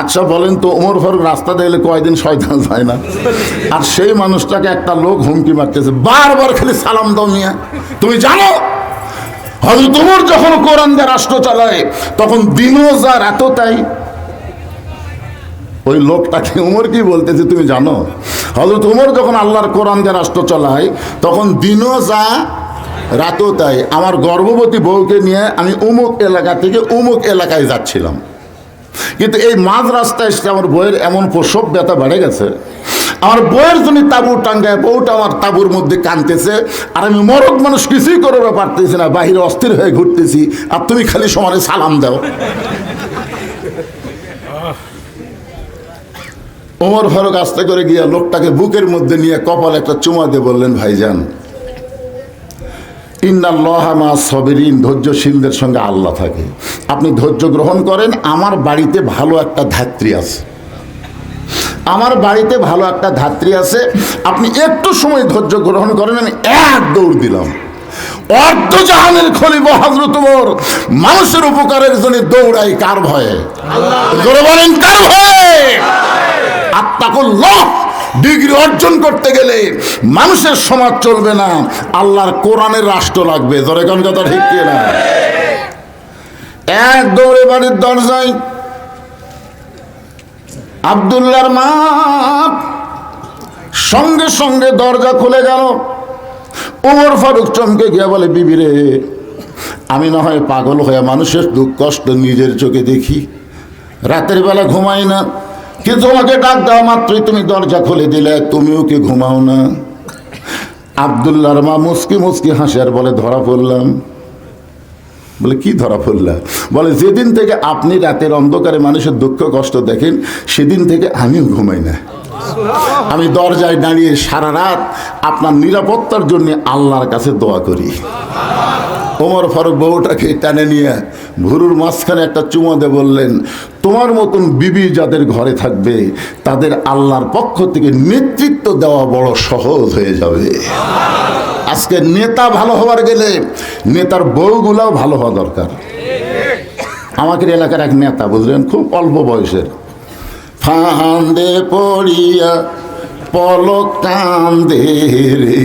আচ্ছা বলেন তো, ওমর ফারুক রাস্তা দেখলে কয়দিন শয়তান যায় না? আর সেই মানুষটাকে একটা লোক হুমকি মারতেছে, বারবার খালি সালাম দাও মিয়া। তুমি জানো হযরত ওমর যখন কোরআন দিয়ে রাষ্ট্র চালায় তখন দিনও যা রাতও তাই। ওই লোকটাকে ওমর কি বলতেছে তুমি জানো, হযরত ওমর যখন আল্লাহর কোরআন দিয়ে রাষ্ট্র চালায় তখন দিনও যা রাতও তাই। আমার গর্ভবতী বউকে নিয়ে আমি অমুক এলাকা থেকে অমুক এলাকায় যাচ্ছিলাম, কিন্তু এই মাঝ রাস্তায় এসে আমার বইয়ের এমন প্রসব ব্যথা বেড়ে গেছে, আমার বইয়ের জন্য তাবু টাঙ্গায় বউটা আমার তাবুর মধ্যে কাঁদতেছে, আর আমি মরদ মানুষ কিছুই করতে পারতেছি না, বাহিরে অস্থির হয়ে ঘুরতেছি, আর তুমি খালি সমানে সালাম দাও। ওমর ফারুক আস্তে করে গিয়া লোকটাকে বুকের মধ্যে নিয়ে কপালে একটা চুমা দিয়ে বললেন, ভাইজান ইন্নাল্লাহা মা সাবিরিন, ধৈর্যশীলদের সঙ্গে আল্লাহ থাকে, আপনি ধৈর্য গ্রহণ করেন। আমার বাড়িতে ভালো একটা ধাত্রী আছে, আমার বাড়িতে ভালো একটা ধাত্রী আছে, আপনি একটু সময় ধৈর্য গ্রহণ করেন। আমি এক দৌড় দিলাম। অর্ধ জাহানের খলিফা হযরত ওমর মানুষের উপকারের জন্য দৌড়াই কার ভয়ে? জোরে বলেন কার ভয়ে? আত্তাকুল্লাহ। ডিগ্রি অর্জন করতে গেলে মানুষের সমাজ চলবে না, আল্লাহর কোরআনের রাষ্ট্র লাগবে। জোরে কোন কথা ঠিক কি না? এক দৌড়ে বাড়ির দরজায় আব্দুল্লাহর মা, সঙ্গে সঙ্গে দরজা খুলে গেল। ওমর ফারুক চমকে গিয়া বলে, বিবি রে, আমি না হয় পাগল হয়ে মানুষের দুঃখ কষ্ট নিজের চোখে দেখি, রাতের বেলা ঘুমাই না, কিন্তু তোমাকে ডাক দেওয়া মাত্রই তুমি দরজা খুলে দিলে, তুমিও কি ঘুমাও না? আব্দুল্লাহর মা মুস্কি মুস্কি হাসে আর বলে, ধরা পড়লাম। বলে, কি ধরা পড়লা? বলে, যেদিন থেকে আপনি রাতের অন্ধকারে মানুষের দুঃখ কষ্ট দেখেন সেদিন থেকে আমিও ঘুমাই না। আমি দরজায় দাঁড়িয়ে সারা রাত আপনার নিরাপত্তার জন্য আল্লাহর কাছে দোয়া করি। ওমর ফারুক বউটাকে টানে নিয়ে ভুরুর মাঝখানে একটা চুমা দিয়ে বললেন, তোমার মতন বিবি যাদের ঘরে থাকবে তাদের আল্লাহর পক্ষ থেকে নেতৃত্ব দেওয়া বড় সহজ হয়ে যাবে। আজকে নেতা ভালো হওয়ার গেলে নেতার বউগুলাও ভালো হওয়া দরকার। আমাদের এলাকার এক নেতা, বুঝলেন, খুব অল্প বয়সের, ফান্দে পড়িয়া পলক কান্দে রে,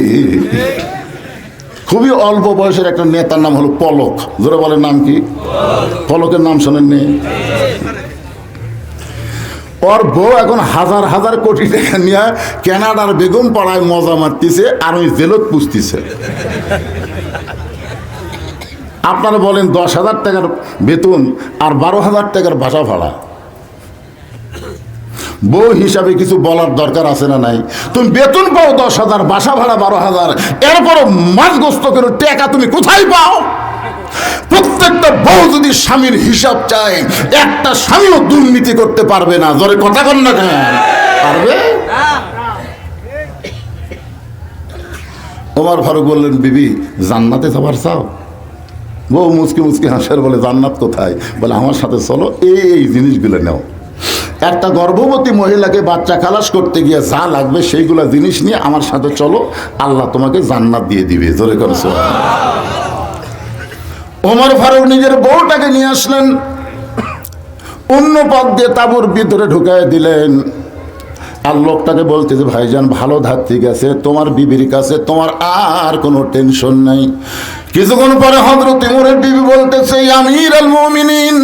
খুবই অল্প বয়সের একটা নেতার নাম হলো পলক। জোরে বলেন নাম কি? পলকের নাম শোনেননি? ওর বউ এখন হাজার হাজার কোটি টাকা নিয়ে কানাডার বেগম পাড়ায় মজা মারতেছে আর ওই জেলত পুষতেছে। আপনারা বলেন 10,000 টাকার বেতন আর 12,000 টাকার বাসা ভাড়া, বউ হিসাবে কিছু বলার দরকার আছে না নাই? তুমি বেতন পাও 10,000, বাসা ভাড়া 12,000, এরপরও মাছ গোস্ত করে টাকা তুমি কোথায় পাও? প্রত্যেকটা বউ যদি স্বামীর হিসাব চায়, একটা স্বামীও দুর্নীতি করতে পারবে না। জোরে কথা বল না, কেন পারবে? ওমর ফারুক বললেন, বিবি জান্নাতে যাবার চাও? বউ মুচকি মুচকি হাসার বলে, জান্নাত কোথায়? বলে, আমার সাথে চলো, এই জিনিসগুলো নাও। একটা গর্ভবতী মহিলাকে বাচ্চা খালাস করতে গিয়ে যা লাগবে সেইগুলো জিনিস নিয়ে আমার সাথে চলো, আল্লাহ তোমাকে জান্নাত দিয়ে দিবে। জোরে করছো। ওমর ফারুক নিজের বউটাকে নিয়ে আসলেন, অন্য পথ দিয়ে তাঁবুর ভিতরে ঢুকাই দিলেন। আর লোকটাকে বলতেছে, ভাইজান ভালো ধাত্রী গেছে, তোমার বিবির কাছে তোমার আর কোনো টেনশন নাই। কিছুক্ষণ পরে হযরত ওমরের বিবি বলতেছে, আমিরুল মুমিনিন,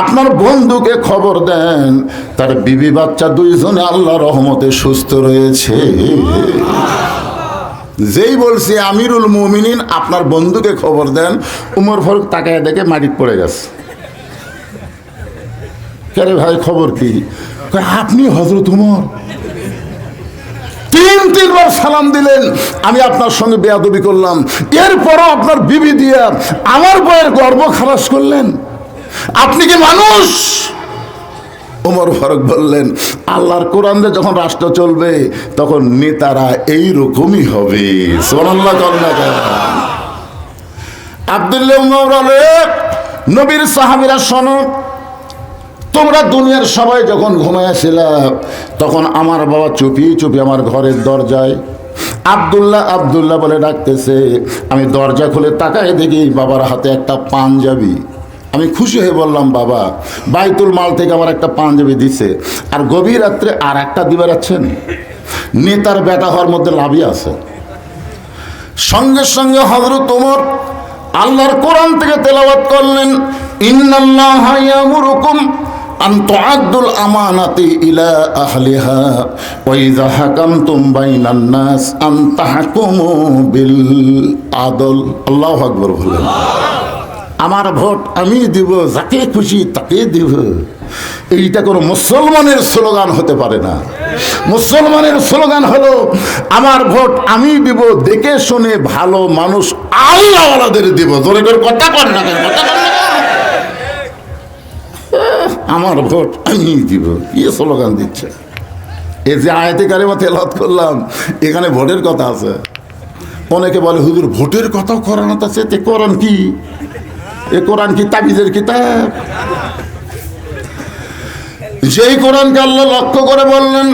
আপনার বন্ধুকে খবর দেন তার বিবি বাচ্চা দুইজনে আল্লাহর রহমতে সুস্থ রয়েছে। যেই বলছে আমিরুল মুমিনিন, আপনার বন্ধুকে খবর দেন, ওমর ফারুক তাকায় দেখে মাটিতে পড়ে গেছে। কে ভাই, খবর কি? আপনি হযরত ওমর? তিনবার সালাম দিলেন, আমি আপনার সঙ্গে বেয়াদবি করলাম, এরপরও আপনার বিবি দিয়া আমার বউয়ের গর্ব খালাস করলেন, আপনি কি মানুষ? ওমর ফারুক বললেন, আল্লাহর কোরআনে যখন রাষ্ট্র চলবে তখন নেতারা এইরকমই হবে। সুবহানাল্লাহ। আব্দুল্লাহ বলে, নবীর সাহাবীরা শোনো, তোমরা দুনিয়ার সবাই যখন ঘুমাইয়াছিল তখন আমার বাবা চুপি চুপি আমার ঘরের দরজায় আব্দুল্লাহ আব্দুল্লাহ বলে ডাকতেছে। আমি দরজা খুলে তাকায় দেখি বাবার হাতে একটা পাঞ্জাবি। আমি খুশি হয়ে বললাম, বাবা বাইতুল মাল থেকে আমার একটা পাঞ্জাবি দিছে, আর গভীর রাত্রে আর একটা দিবার আছেন। নেতার বেটা হওয়ার মধ্যে লাভই আছে। সঙ্গে সঙ্গে হযরত ওমর আল্লাহর কোরআন থেকে তেলাওয়াত করলেন, ইন্নাল্লাহা ইয়ামুরুকুম আন তুআদ্দুল আমানাতি ইলা আহলিহা ওয়া ইযা হাকামতুম বাইনান নাস আন তাহকুমু বিল আদল। আল্লাহু আকবার বলেন। আমার ভোট আমি দিব, যাকে খুশি তাকে দিব, এইটা কোনো মুসলমানের স্লোগান হতে পারে না। মুসলমানের স্লোগান হলো আমার ভোট আমি দিব, দেখে শুনে ভালো মানুষ আল্লাহওয়ালাদের দিব। জোরে করে কথা কর না, কথা কর না। আমার ভোট আমি দিব, কি স্লোগান দিচ্ছে? এই যে আয়াতে কারিমা তেলাওয়াত করলাম, এখানে ভোটের কথা আছে। অনেকে বলে হুজুর ভোটের কথাও কোরআন আছে। তে কোরআন কি? এ কোরআন কি তাবিজের কিতাব? যেই কোরআনকে আল্লাহ লক্ষ্য করে বললেন,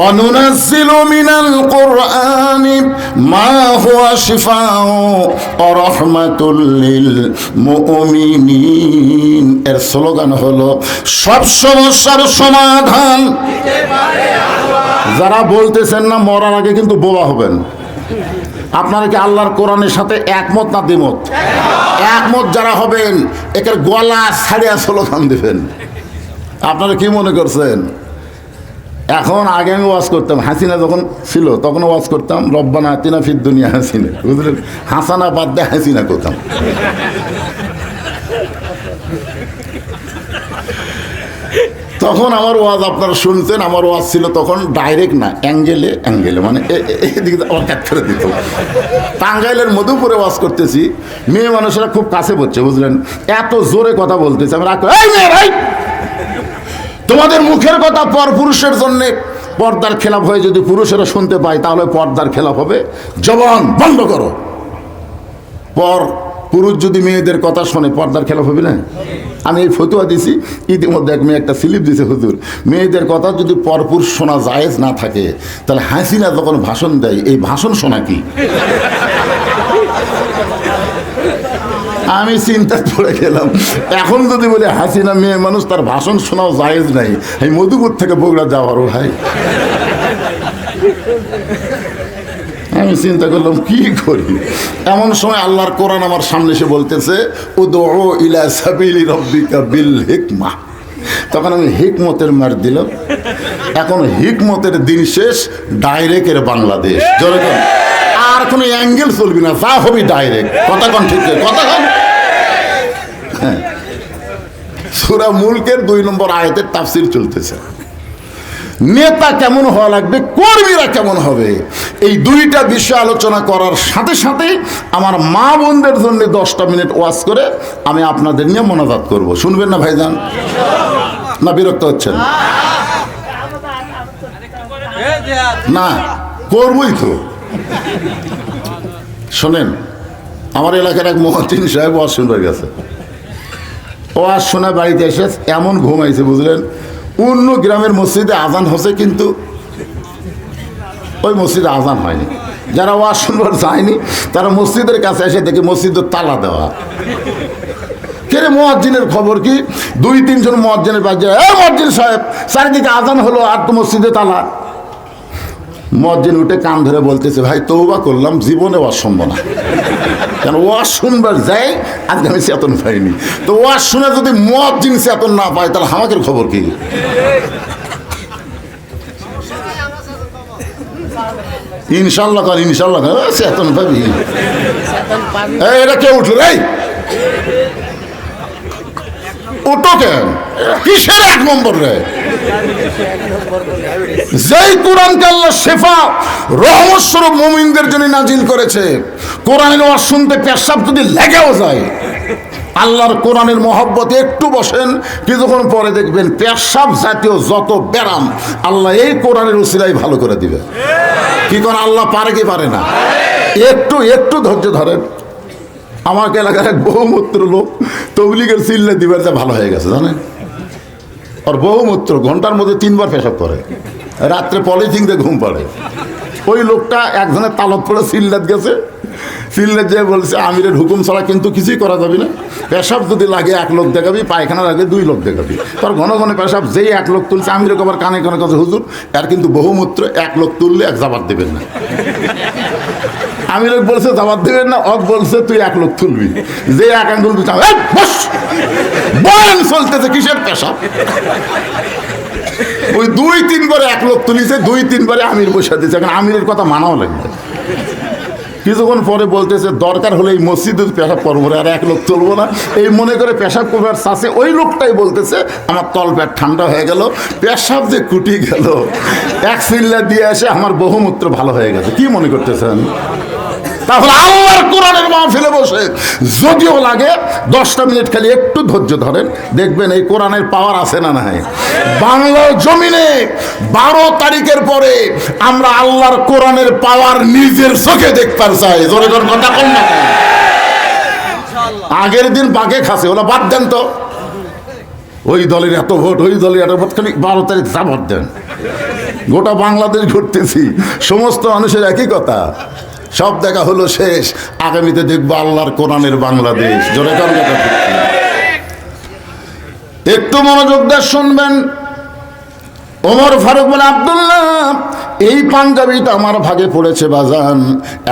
অনুনাজ্জিলু মিনাল কুরআনি মা হুয়া শিফাউ ওয়া রাহমাতুল লিল মুমিনিন। এর স্লোগান হলো সব সমস্যার সমাধান। যারা বলতেছেন না মরার আগে কিন্তু বোবা হবেন। আপনারা কি আল্লাহর কোরআনের সাথে একমত না দ্বিমত? একমত যারা হবেন একের গলা ছাড়িয়া স্লোগান দিবেন। আপনারা কি মনে করছেন? এখন আগে আমি ওয়াজ করতাম, হাসিনা যখন ছিল তখন ওয়াজ করতাম, রব্বানা আতিনা ফিদ দুনিয়া হাসিনা, বুঝলেন? হাসানা বাদ দিয়ে হাসিনা করতাম। তখন আমার ওয়াজ আপনারা শুনছেন। আমার ওয়াজ ছিল তখন ডাইরেক্ট না, অ্যাঙ্গেলে অ্যাঙ্গেলে, মানে এদিকে আমার ক্যাট করে দিত। টাঙ্গাইলের মধুপুরে ওয়াজ করতেছি, মেয়ে মানুষেরা খুব কাছে পড়ছে, বুঝলেন? এত জোরে কথা বলতেছে, আমি রাখ, এই মেয়ে ভাই, তোমাদের মুখের কথা পর পুরুষের জন্য পর্দার খেলাপ হয়ে যদি পুরুষেরা শুনতে পায় তাহলে পর্দার খেলাপ হবে। জবান বন্ধ করো। পর পুরুষ যদি মেয়েদের কথা শোনে পর্দার খেলাপ হবে না? আমি এই ফতুয়া দিছি, ইতিমধ্যে এক মেয়ে একটা স্লিপ দিছে, হুজুর মেয়েদের কথা যদি পরপুরুষ শোনা জায়েজ না থাকে তাহলে হাসিনা যখন ভাষণ দেয় এই ভাষণ শোনা কি? আমি চিন্তা পড়ে গেলাম, এখন যদি বলে হাসিনা মেয়ে মানুষ, তার ভাষণ শোনাও জায়েজ নাই, এই মধুপুর থেকে বগুড়া যাওয়ারও ভাই। আমি চিন্তা করলাম কি করি। এমন সময় আল্লাহর কোরআন আমার সামনে এসে বলতেছে, উদউ ইলা সাবিলি রাব্বিকা বিল হিকমা। তখন আমি হিকমতের মার দিলাম। এখন হিকমতের দিন শেষ, ডাইরেক্টের বাংলাদেশ। জোরে কন, আর কোনো অ্যাঙ্গেল চলবি না, যা হবি ডাইরেক্ট। কথা কন, ঠিক কথা কন। হ্যাঁ, সূরা মুলকের 2 নম্বর আয়াতের তাফসীর চলতেছে। নেতা কেমন হওয়া লাগবে, কর্মীরা কেমন হবে, এই দুইটা বিষয় আলোচনা করার সাথে সাথে আমার মা বোনদের জন্য 10টা মিনিট ওয়াজ করে আমি আপনাদের নিয়ে মোনাজাত করব। শুনবেন না ভাইজান? না বিরক্ত হচ্ছেন? না, করবই তো। শোনেন, আমার এলাকার এক মুয়াজ্জিন সাহেব ওয়াজ শুনবার গেছে। ওয়াজ শোনা বাড়িতে এসে এমন ঘুমাইছে, বুঝলেন? অন্য গ্রামের মসজিদে আজান হচ্ছে, কিন্তু ওই মসজিদে আজান হয়নি। যারা ওয়াজ শুনবার যায়নি তারা মসজিদের কাছে এসে দেখে মসজিদের তালা দেওয়া। কেরে মুয়াজ্জিনের খবর কি? 2-3 জন মুয়াজ্জিনের বাজে, মুয়াজ্জিন সাহেব চারিদিকে আজান হলো আর তো মসজিদে তালা। মুয়াজ্জিন উঠে কান ধরে বলতেছে, ভাই তওবা করলাম, জীবনে ওয়াজ শুনবো না। কারণ ওয়াজ শুনবার যাই আজকে আমি চেতন পাইনি, তো ওয়াজ শুনে যদি মুয়াজ্জিন চেতন না পায় তাহলে আমাদের খবর কি? ইনশাল্লাহ কর, ইনশাল্লাহ চেতন পাবি। এটা কে উঠলো? এই ওটো কেন? কিসের 1 নম্বর রে? যেই কোরআনকে আল্লাহ শেফা রহমত স্বরূপ মুমিনদের জন্য নাজিল করেছে, কোরআনের ওয়াজ শুনতে পেশাব যদি লেগেও যায়, আল্লাহর কোরআনের মহব্বতে একটু বসেন, কিছুক্ষণ পরে দেখবেন পেশাব জাতীয় যত ব্যারাম আল্লাহ এই কোরআনের উসিলায় ভালো করে দিবে। কি কোন আল্লাহ পারে কি পারে না? একটু একটু ধৈর্য ধরেন। আমাকে এলাকার এক বহুমূত্র লোক তবলিগের চিল্লে দিবার যা ভালো হয়ে গেছে জানেন। আর বহুমূত্র ঘন্টার মধ্যে 3 বার পেশাব করে, রাত্রে পলিথিন দিয়ে ঘুম পাড়ে। ওই লোকটা একজনের তালত পড়ে সিল্লাত গেছে, সিল্লাত যে বলছে আমিরের হুকুম ছাড়া কিন্তু কিছুই করা যাবে না, পেশাব যদি লাগে 1 লোক দেখাবি, পায়খানা লাগে 2 লোক দেখাবি। তোর ঘন ঘন পেশাব যেই 1 লোক তুলছে, আমিরের আবার কানে কানে কাছে হুজুর এর কিন্তু বহুমূত্র, 1 লোক তুললে 1 জাবাত দেবেন না। আমির বলছে জাবাত দেবেন না, অক বলছে তুই 1 লোক তুলবি, যে 1 আঙ্গুল বয়ান চলতেছে কিসের পেশাব। ওই 2-3 বারে 1 লোক তুলিছে, 2-3 বারে আমির বসে দিয়েছে। এখন আমিরের কথা মানাও লাগবে। কিছুক্ষণ পরে বলতেছে দরকার হলে এই মসজিদে পেশাব করবো আর 1 লোক তুলবো না, এই মনে করে পেশাব করবার চাষে ওই লোকটাই বলতেছে আমার তল পেট ঠান্ডা হয়ে গেল, পেশাব যে কুটি গেল, 1 সিল্লা দিয়ে এসে আমার বহুমূত্র ভালো হয়ে গেছে। কি মনে করতেছেন? তাহলে আল্লাহর কোরআনের মাহফিলে বসে যদিও লাগে 10টা মিনিট খালি একটু ধৈর্য ধরেন, দেখবেন এই কোরআনের পাওয়ার আছে না নাই। বাংলার জমিনে 12 তারিখের পরে আমরা আল্লাহর কোরআনের পাওয়ার নিজের চোখে দেখতে চাই। জোরে জোরে কথা বল না। আগের দিন বাগে খাসে, ওরা বাদ দেন তো, ওই দলের এত ভোট, ওই দলের এত ভোট, খালি 12 তারিখ যা ভোট দেন। গোটা বাংলাদেশ ঘুরতেছি, সমস্ত মানুষের একই কথা, সব দেখা হলো শেষ, আগামীতে দেখবো আল্লাহর কোরআনের বাংলাদেশ। জোরে কথা একটু মনোযোগ দিয়ে শুনবেন। ওমর ফারুক বলে আব্দুল্লাহ এই পাঞ্জাবিটা আমার ভাগে পড়েছে বাজান,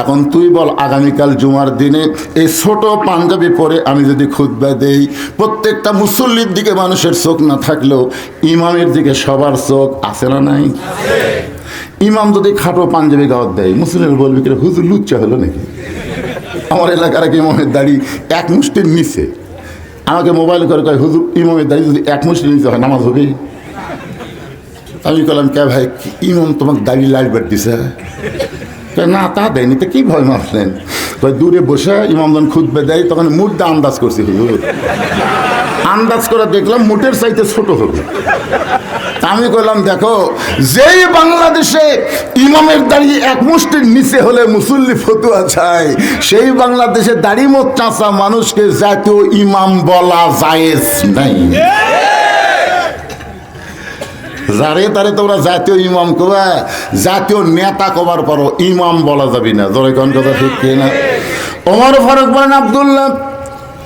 এখন তুই বল আগামীকাল জুমার দিনে এই ছোট পাঞ্জাবি পরে আমি যদি খুতবা দেই, প্রত্যেকটা মুসল্লির দিকে মানুষের চোখ না থাকলেও ইমামের দিকে সবার চোখ আছে না নাই? ইমাম যদি খাটো পাঞ্জাবি গাওয়াত দেয়, মুসলিম বলবি কি হুজুর লুচ্চা হলো নাকি? আমার এলাকার এক ইমামের দাড়ি 1 মুষ্টির নিচে, আমাকে মোবাইল করে কয় হুজুর ইমামের দাড়ি যদি 1 মুষ্টির নিচে হয় নামাজ হবে? আমি বললাম কে ভাই ইমাম তোমাকে দাড়ি লাইবার দিছে? না তা দেয়নি, তো কি ভয় মারলেন? দূরে বসে ইমাম যখন খুতবা দেয় তখন মুডটা আন্দাজ করছি, হুজুর আন্দাজ করে দেখলাম মুটের চাইতে ছোট হবে। আমি কইলাম দেখো, যেই বাংলাদেশে ইমামের দাড়ি 1 মুষ্টির নিচে হলে মুসল্লি ফতুয়া চায়, সেই বাংলাদেশে দাড়ি মোট চাঁচা মানুষকে জাতীয় ইমাম বলা জায়েজ নাই। যারে তারে তোমরা জাতীয় ইমাম কবা, জাতীয় নেতা কবার পারো, ইমাম বলা যাবি না। জোরে কোন কথা ঠিক কিনা? ওমর ফারুক বলেন আব্দুল্লাহ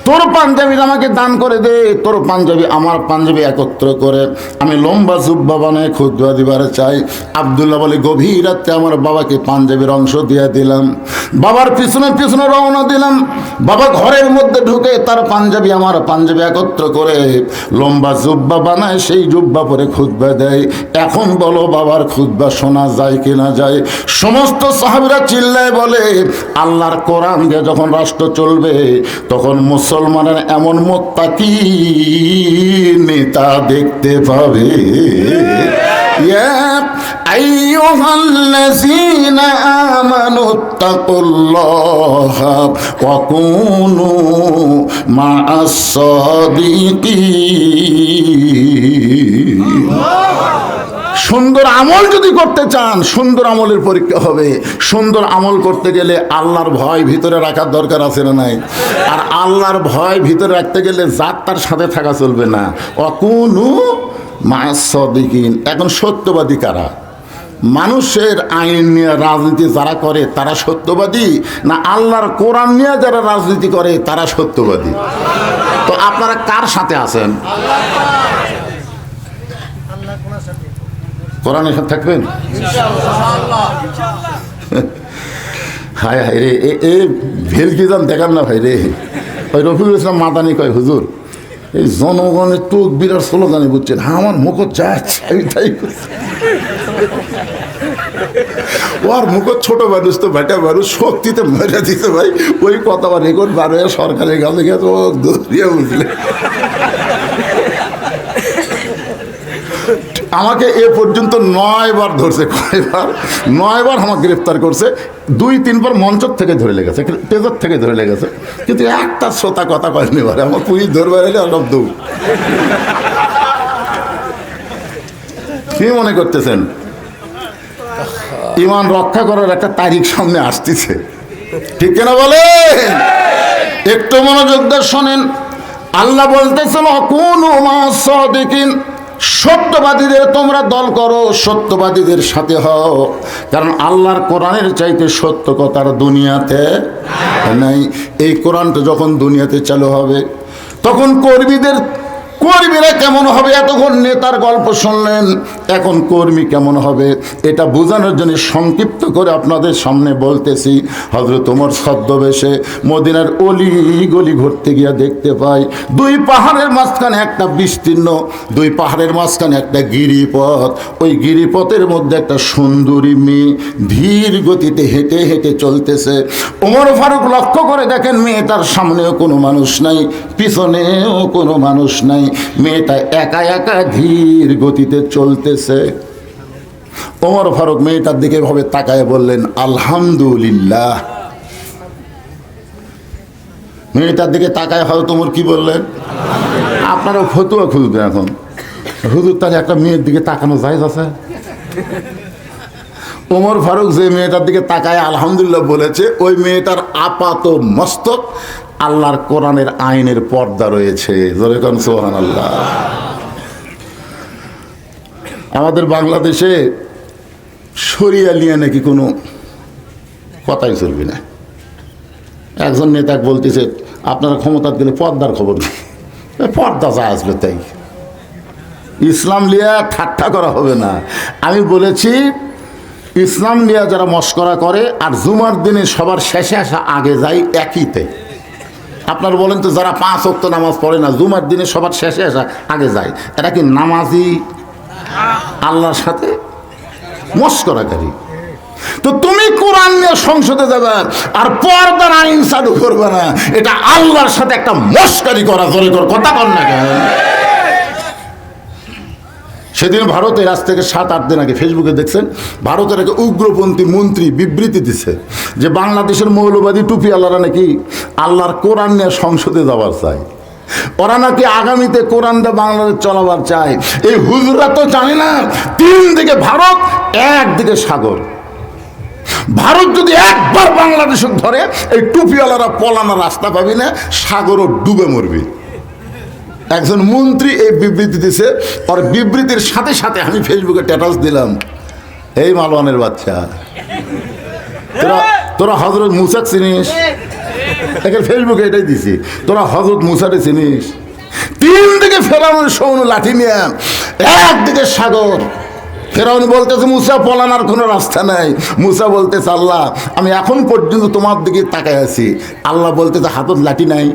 তোর পাঞ্জাবি আমাকে দান করে দে, তোর পাঞ্জাবি আমার পাঞ্জাবি একত্র করে আমি লম্বা জুব্বা বানায় খুতবা দিবার চাই। আব্দুল্লাহ বলে গভীর রাতে আমার বাবাকে পাঞ্জাবির অংশ দিয়ে দিলাম, বাবার পিছনে পিছনে রওনা দিলাম। বাবা ঘরের মধ্যে ঢুকে তার পাঞ্জাবি আমার পাঞ্জাবি একত্র করে লম্বা জুব্বা বানায়, সেই জুব্বা পরে খুতবা দেয়। এখন বলো বাবার খুতবা শোনা যায় কিনা যায়? সমস্ত সাহাবীরা চিল্লায় বলে আল্লাহর কোরআন দিয়ে যখন রাষ্ট্র চলবে তখন মুসলমানের এমন মুত্তাকি নেতা দেখতে পাবে। ইয়া আইয়ুহাল্লাযীনা আমানুত্তাকুল্লাহা ওয়া কুনু মা'আস সাদিকিন। সুন্দর আমল যদি করতে চান, সুন্দর আমলের পরীক্ষা হবে। সুন্দর আমল করতে গেলে আল্লাহর ভয় ভিতরে রাখার দরকার আছে না নাই? আর আল্লাহর ভয় ভিতরে রাখতে গেলে জাত তার সাথে থাকা চলবে না। অকুনু মা'আস সাদিকিন। এখন সত্যবাদী কারা? মানুষের আইন নিয়ে রাজনীতি যারা করে তারা সত্যবাদী, না আল্লাহর কোরআন নিয়ে যারা রাজনীতি করে তারা সত্যবাদী? তো আপনারা কার সাথে আছেন? কোরআনের সাথে থাকবেন? হায় হায় রে, এ ভেলকি যান দেখান না ভাই রে। ওই রফিকুল ইসলাম মাদানি কয় হুজুর এই জনগণের তো বিরাট স্লোগানে বুঝছেন, হ্যাঁ আমার মুখ যাচ্ছে তাই ওর মুখ ছোট মানুষ তো বেটা মানুষ শক্তিতে মেরে দিতে ভাই, ওই কথা রেকর্ড বার হয়ে সরকারের কাছে গেছে ও দৌড়িয়ে উঠলে। আমাকে এ পর্যন্ত 9 বার ধরছে, কয়বার? 9 বার আমাকে গ্রেফতার করছে। 2-3 বার মঞ্চর থেকে ধরে লেগেছে, পেজর থেকে ধরে লেগেছে, কিন্তু একটা শ্রোতা কথা কয়নি। এবারে আমার পুলিশ ধরবার এলে অলপ দৌড়। কি মনে করতেছেন? ইমান রক্ষা করার একটা তারিখ সামনে আসতেছে, ঠিক কিনা বলেন? একটু মনোযোগ দিয়ে শোনেন। আল্লাহ বলতেছেন অকুনু মা'আস সাদিকিন, সত্যবাদীদের তোমরা দল করো, সত্যবাদীদের সাথে হও, কারণ আল্লাহর কোরআনের চাইতে সত্য কথার দুনিয়াতে নাই। এই কোরআনটা যখন দুনিয়াতে চালু হবে তখন কর্মীরা কেমন হবে? এতক্ষণ নেতার গল্প শুনলেন, এখন কর্মী কেমন হবে এটা বোঝানোর জন্য সংক্ষিপ্ত করে আপনাদের সামনে বলতেছি। হযরত ওমর ছদ্মবেশে মদিনার অলি গলি ঘুরতে গিয়ে দেখতে পাই দুই পাহাড়ের মাঝখানে একটা বিস্তীর্ণ, দুই পাহাড়ের মাঝখানে একটা গিরিপথ। ওই গিরিপথের মধ্যে একটা সুন্দরী মেয়ে ধীর গতিতে হেঁটে হেঁটে চলতেছে। ওমর ফারুক লক্ষ্য করে দেখেন মেয়েটার সামনেও কোনো মানুষ নাই, পিছনেও কোনো মানুষ নাই, মেয়েটা একা একা ধীর গতিতে চলতেছে। ওমর ফারুক মেয়েটার দিকে ভাবে তাকায় বললেন আলহামদুলিল্লাহ। মেয়েটার দিকে তাকায় হয়তো ওমর কি বললেন? আপনারা ফতুয়া খুঁজবেন এখন, হুজুর তাহলে একটা মেয়ের দিকে তাকানো জায়েজ আছে? ওমর ফারুক যে মেয়েটার দিকে তাকায় আলহামদুলিল্লাহ বলেছে, ওই মেয়েটার আপাত মস্তক আল্লাহর কোরআনের আইনের পর্দা রয়েছে। জোরে কোন সুবহানাল্লাহ। আমাদের বাংলাদেশে শরিয়া নিয়ে নাকি কোনো কথাই চলবে না। একজন নেতা বলতেছে আপনারা ক্ষমতা দিলে পর্দার খবর নেই, পর্দা যা আসবে তাই। ইসলাম লিয়া ঠাট্টা করা হবে না। আমি বলেছি ইসলাম নিয়ে যারা মস্করা করে আর জুমার দিনে সবার শেষে আসা আগে যায় একইতে। আপনারা বলেন তো যারা 5 ওয়াক্ত নামাজ পড়ে না জুমার দিনে সবার শেষে আসা আগে যায়, এরা কি নামাজি? আল্লাহর সাথে মস্করাকারী। তো তুমি কোরআন নিয়ে সংসদে যাবে আর পর্দার আইন চালু করবে না, এটা আল্লাহর সাথে একটা মস্করি করা। জোরে কর কথা কর না কেন? সেদিন ভারতের আজ থেকে 7-8 দিন আগে ফেসবুকে দেখছেন ভারতের এক উগ্রপন্থী মন্ত্রী বিবৃতি দিচ্ছে যে বাংলাদেশের মৌলবাদী টুপিওয়ালারা নাকি আল্লাহর কোরআন নিয়ে সংসদে যাওয়ার চায়, ওরা নাকি আগামীতে কোরআনটা বাংলাদেশ চলাবার চায়। এই হুজুরা তো জানে না 3 দিকে ভারত, একদিকে সাগর। ভারত যদি একবার বাংলাদেশে ধরে এই টুপিওয়ালারা পলানোর রাস্তা পাবি না, সাগরও ডুবে মরবি। একজন মন্ত্রী এই বিবৃতি দিছে, আর বিবৃতির সাথে সাথে আমি ফেসবুকে স্ট্যাটাস দিলাম, এই মালওয়ানের বাচ্চা তোরা হযরত মুসা চিনিস? এখন ফেসবুকে এটাই দিছি, তোরা হযরত মুসারে চিনিস? 3 দিকে ফেরাউনের সৌন লাঠি নিয়ে, একদিকে সাগর। ফেরাউন বলতেছে মুসা পলানোর কোনো রাস্তা নাই। মুসা বলতেছে আল্লাহ আমি এখন পর্যন্ত তোমার দিকে তাকায় আছি। আল্লাহ বলতেছে হাতত লাঠি নাই।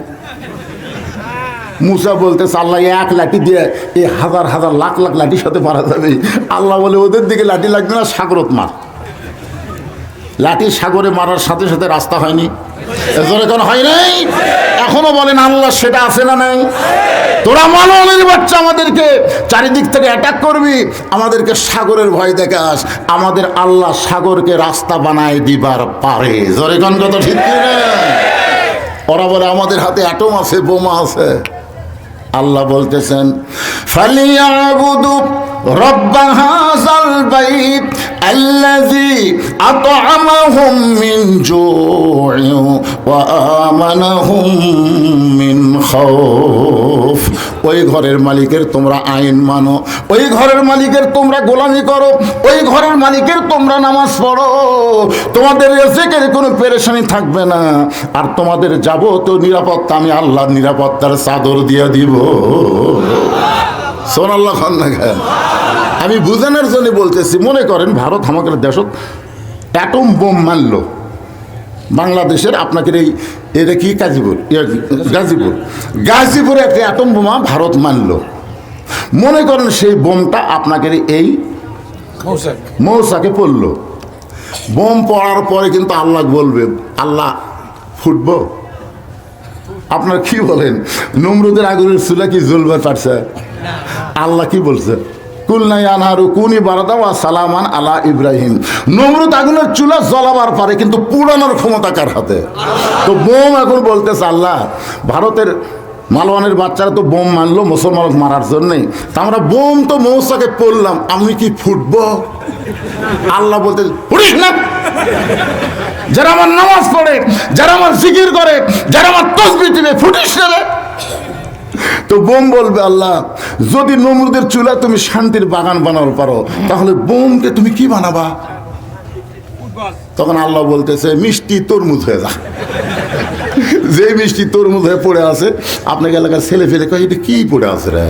মুসা বলতেছে আল্লাহ এক লাঠি দিয়ে এই হাজার হাজার লাখ লাখ লাঠির সাথে মারা যাবে। আল্লাহ বলে ওদের দিকে লাঠি লাগবে না, সাগরত মার। লাঠি সাগরে মারার সাথে সাথে রাস্তা হয়নি, এখন হয় নাই। এখনো বলেন আল্লাহ সেটা আছে না নাই? তোরা মানবের বাচ্চা আমাদেরকে চারিদিক থেকে অ্যাটাক করবি, আমাদেরকে সাগরের ভয় দেখাস। আমাদের আল্লাহ সাগরকে রাস্তা বানায় দিবার পারে। জোরে কোন কথা ঠিক না? ওরা বলে আমাদের হাতে অ্যাটম আছে, বোমা আছে। আল্লাহ বলতেছেন ফালিয়াবুদু রব্ব হাযাল বাইত আল্লাযী আত'আমাহুম মিন জু'ইন ওয়া আমানাহুম মিন খাউফ। ওই ঘরের মালিকের তোমরা আইন মানো, ওই ঘরের মালিকের তোমরা গোলামি করো, ওই ঘরের মালিকের তোমরা নামাজ পড়ো, তোমাদের রিজিকের কোনো পেরেশানি থাকবে না, আর তোমাদের যাবতীয় নিরাপত্তা আমি আল্লাহর নিরাপত্তার চাদর দিয়ে দিব। সোনাল্লাহ খান না খান। আমি বুঝানোর জন্য বলতেছি, মনে করেন ভারত আমাদের দেশত অ্যাটম বোম মারল বাংলাদেশের, আপনাকে এটা কি গাজীপুরে একটা অ্যাটম বোমা ভারত মারল। মনে করেন সেই বোমটা আপনাকে এই মৌসাকে পড়ল। বোম পড়ার পরে কিন্তু আল্লাহ বলবে আল্লাহ ফুটব। আপনার কি বলেন? নমরুদের আগুনের চুলা কি জ্বলবার পারছে? আল্লাহ কি বলছে? কুলনাই আনহারু কুনি বারাদা ওয়া সালামান আলা ইব্রাহিম। নমরুদ আগুনের চুলা জ্বলাবার পারে, কিন্তু পুরানোর ক্ষমতা কার হাতে? তো বোম এখন বলতেছে আল্লাহ ভারতের মালওয়ানের বাচ্চারা তো বোম মারলো মুসলমান মারার জন্যই, তা আমরা বোম তো মৌসাকে পড়লাম, আমি কি ফুটবো? আল্লাহ বলতে ফুটিস না। যারা আমার নামাজ পড়ে, যারা আমার জিকির করে, যারা আমার তাসবিহ দিবে, ফুটিস না। তো বোম বলবে আল্লাহ যদি নমরুদের চুলা তুমি শান্তির বাগান বানাতে পারো, তাহলে বোমকে তুমি কি বানাবা? তখন আল্লাহ বলতেছে মিষ্টি তরমুজ হয়ে যা। যে মিষ্টি তরমুজ হয়ে পড়ে আছে, আপনাকে এলাকার ছেলে ফেলে কয় এটা কি পড়ে আছে রে,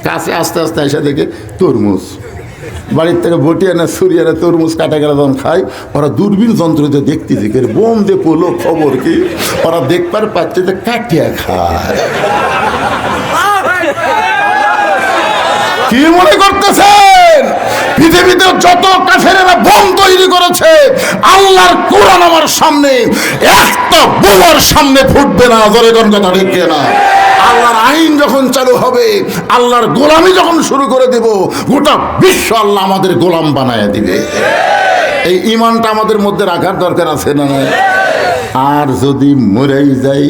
কাছে আস্তে আস্তে এসে দেখে তরমুজ। বাড়ির থেকে বটিয়ে না ছুরিয়ে না তরমুজ কাটা গেলে যখন খায়, ওরা দূরবীন যন্ত্রতে দেখতেছে বোম যে পড়লো খবর কি, ওরা দেখবার পাচ্ছে যে কাটিয়া খায়। কি মনে করতেছেন পৃথিবীতে যত কাফেরেরা বোম তৈরি করেছে, আল্লাহর কোরআন আমার সামনে একটা বোমার সামনে ফুটবে না? জোরে কোন কথা ঠিক না? আল্লাহর আইন যখন চালু হবে, আল্লাহর গোলামি যখন শুরু করে দেব, গোটা বিশ্ব আল্লাহ আমাদের গোলাম বানায় দিবে। এই ঈমানটা আমাদের মধ্যে রাখার দরকার আছে না? আর যদি মরেই যাই,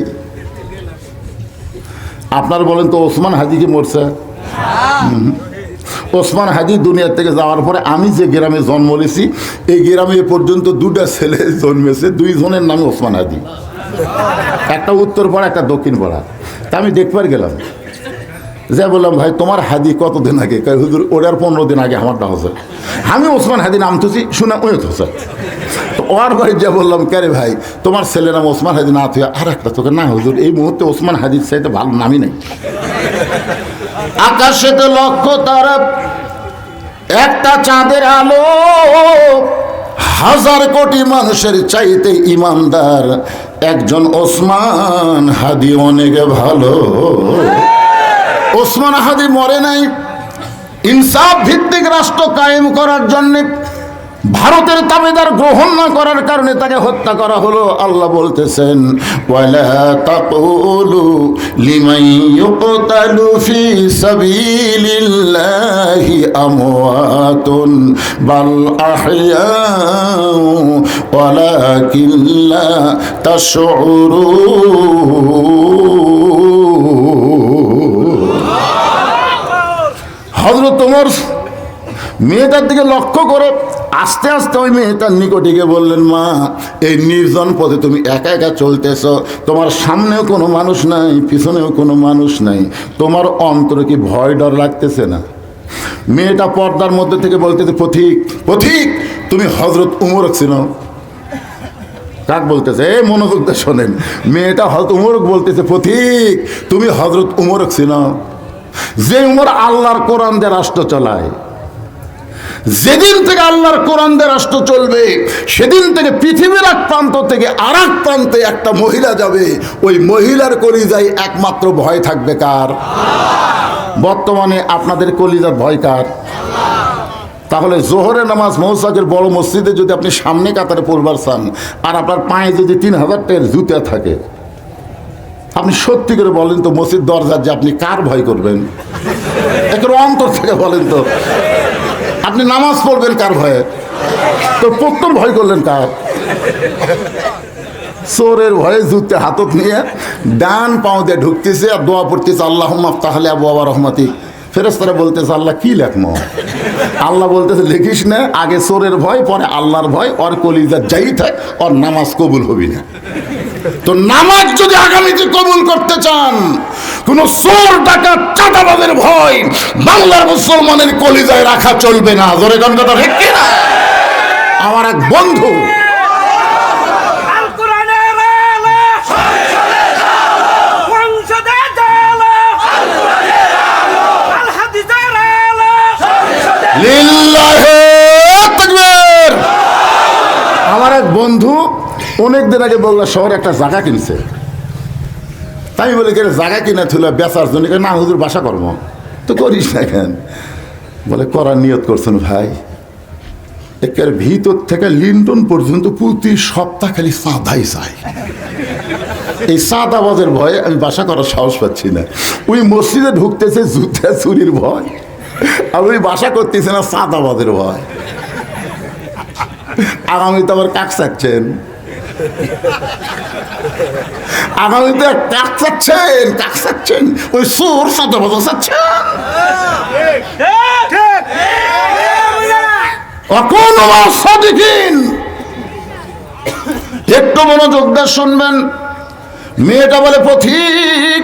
আপনার বলেন তো ওসমান হাদি কি মরছে? ওসমান হাদি দুনিয়ার থেকে যাওয়ার পরে আমি যে গ্রামে জন্ম নিয়েছি, এই গ্রামে এ পর্যন্ত দুটা ছেলে জন্মেছে, দুইজনের নামে ওসমান হাদি। একটা উত্তর পাড়া, একটা দক্ষিণ পাড়া। তা আমি দেখবার গেলাম, যা বললাম ভাই তোমার হাদি কতদিন আগে? হুজুর ওটার 15 দিন আগে আমারটা হচ্ছে। আমি ওসমান হাদি নাম তুছি শুনে ওই হচ্ছে। তো ওর বাড়ি যা বললাম কে ভাই তোমার ছেলের নাম ওসমান হাদি না তুই আর একটা তোকে? না হুজুর এই মুহূর্তে ওসমান হাদির চাইতে ভালো নামই নেই। আকাশেতে লক্ষ তারা, একটা চাঁদের আলো, হাজার কোটি মানুষের চাইতে ইমানদার একজন ওসমান হাদি অনেক ভালো। ওসমান হাদি মরে নাই। ইনসাফ ভিত্তিক রাষ্ট্র কায়েম করার জন্য ভারতের তাবেদার গ্রহণ না করার কারণে তাকে হত্যা করা হলো। আল্লাহ বলতেছেন ওয়ালা তাকুলু লিমান ইউকতালু ফি সাবিলিল্লাহি আমওয়াতুন বাল আহইয়াউ ওয়ালাকিন লা তাশউরুন। হযরত ওমর মেয়েটার দিকে লক্ষ্য করে আস্তে আস্তে ওই মেয়েটার নিকটে গিয়ে বললেন, মা এই নির্জন পথে তুমি একা একা চলতেছ, তোমার সামনেও কোনো মানুষ নাই, পিছনেও কোনো মানুষ নাই, তোমার অন্তরে কি ভয় ডর লাগতেছে না? মেয়েটা পর্দার মধ্যে থেকে বলতেছে, পথিক পথিক তুমি হযরত উমর ছিল। কাক বলতেছে? এ মনোযোগ দিয়ে শোনেন, মেয়েটা হযরত উমর বলতেছে, পথিক তুমি হযরত উমর ছিল, যে উমর আল্লাহর কোরআন দিয়ে রাষ্ট্র চালায়। যেদিন থেকে আল্লাহর কোরআন দিয়ে রাষ্ট্র চলবে, সেদিন থেকে পৃথিবীর এক প্রান্ত থেকে আর এক প্রান্তে একটা মহিলা যাবে, ওই মহিলার কলিজায় একমাত্র ভয় থাকবে কার? বর্তমানে আপনাদের কলিজার ভয় কার? তাহলে জোহরের নামাজ মৌসাকের বড় মসজিদে যদি আপনি সামনে কাতারে পড়বার চান, আর আপনার পায়ে যদি 3000 টাকার জুতা থাকে, আপনি সত্যি করে বলেন তো মসজিদ দরজার যে আপনি কার ভয় করবেন? একটু অন্তর থেকে বলেন তো, আপনি নামাজ পড়বেন কার ভয়ে? তো প্রথম ভয় করলেন কার? চোরের ভয়ে জুতে হাতত নিয়ে ডান পাও দিয়ে ঢুকতেছে আর দোয়া পড়তেছে, আল্লাহুম্মা আফতাহলি আবওয়াবা রহমাতিক। ফেরেশতারা বলতেছে, আল্লাহ কি লেখনো? আল্লাহ বলতেছে, লিখিস না, আগে চোরের ভয় পরে আল্লাহর ভয়, ওর কলিজা যাই থাক ওর নামাজ কবুল হবি না। তো নামাজ যদি আগামীতে কবুল করতে চান, কোন চোর ডাকাত চাঁদাবাজের ভয় বাংলার মুসলমানের কলিজায় রাখা চলবে না। জোরে কোন কথা ঠিক কিনা? আমার এক বন্ধু আমার এক বন্ধু অনেক দিন আগে বললো শহরে একটা জায়গা কিনছে। তাই বলি কে জায়গা কিনা থুলে বেচার জন্য? না হুজুর বাসা কর্ম তো করিস না কেন? বলে করার নিয়ত করছেন ভাই, একের ভিতর থেকে লিন্টন পর্যন্ত প্রতি সপ্তাহ খালি চাঁদাই চাই। এই চাঁদাবাজের ভয়ে আমি বাসা করার সাহস পাচ্ছি না। ওই মসজিদে ঢুকতেছে জুতা চুরির ভয়, আর ওই বাসা করতেছে না চাঁদাবাজের ভয়। আগামীতে আবার কাক চাচ্ছেন, আগামীতে কাক চাচ্ছেন, কাক চাচ্ছেন, ওই সুর চাঁদাবাজ চাচ্ছেন। একটু মনোযোগ দিয়ে শুনবেন। মেয়েটা বলে, পথিক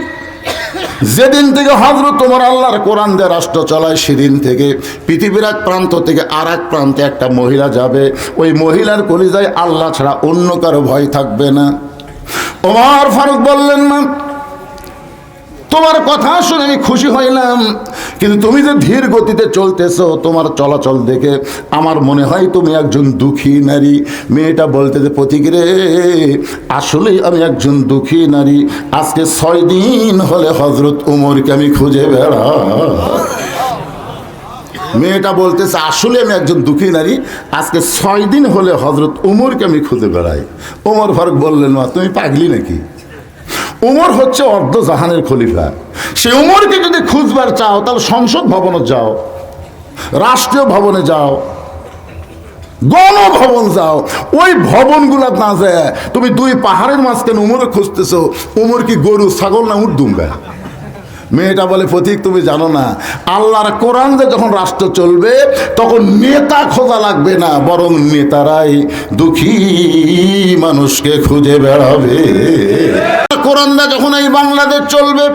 যেদিন থেকে হযরত ওমর আল্লাহর কোরআন দিয়ে রাষ্ট্র চালায়, সেদিন থেকে পৃথিবীর এক প্রান্ত থেকে আর এক প্রান্তে একটা মহিলা যাবে, ওই মহিলার কলিজায় আল্লাহ ছাড়া অন্য কারো ভয় থাকবে না। ওমর ফারুক বললেন, না, তোমার কথা শুনে আমি খুশি হইলাম, কিন্তু তুমি যে ধীর গতিতে চলতেছো, তোমার চলাচল দেখে আমার মনে হয় তুমি একজন দুঃখী নারী। মেয়েটা বলতে যে, পথিক রে, আসলে আমি একজন দুঃখী নারী। আজকে 6 দিন হলে হযরত ওমরকে আমি খুঁজে বেড়াই। মেয়েটা বলতেছে, আসলে আমি একজন দুঃখী নারী, আজকে 6 দিন হলে হযরত ওমরকে আমি খুঁজে বেড়াই। ওমর ফারুক বললেন, মা তুমি পাগলি নাকি? ওমর হচ্ছে অর্ধ জাহানের খলিফা। সে ওমরকে যদি খুঁজবার চাও তাহলে সংসদ ভবনে যাও, রাষ্ট্রীয় ভবনে যাও, গণভবন যাও। ওই ভবনগুলা না যায় তুমি 2 পাহাড়ের মাঝখানে ওমরে খুঁজতেছো। ওমর কি গরু, ছাগল না উট দুম্বা? মেয়েটা বলে, পথিক তুমি জানো না, আল্লাহর কোরআন যে যখন রাষ্ট্র চলবে তখন নেতা খোঁজা লাগবে না, বরং নেতারাই দুঃখী মানুষকে খুঁজে বেড়াবে। কোরআন দা যখন এই বাংলাদেশ চলবে,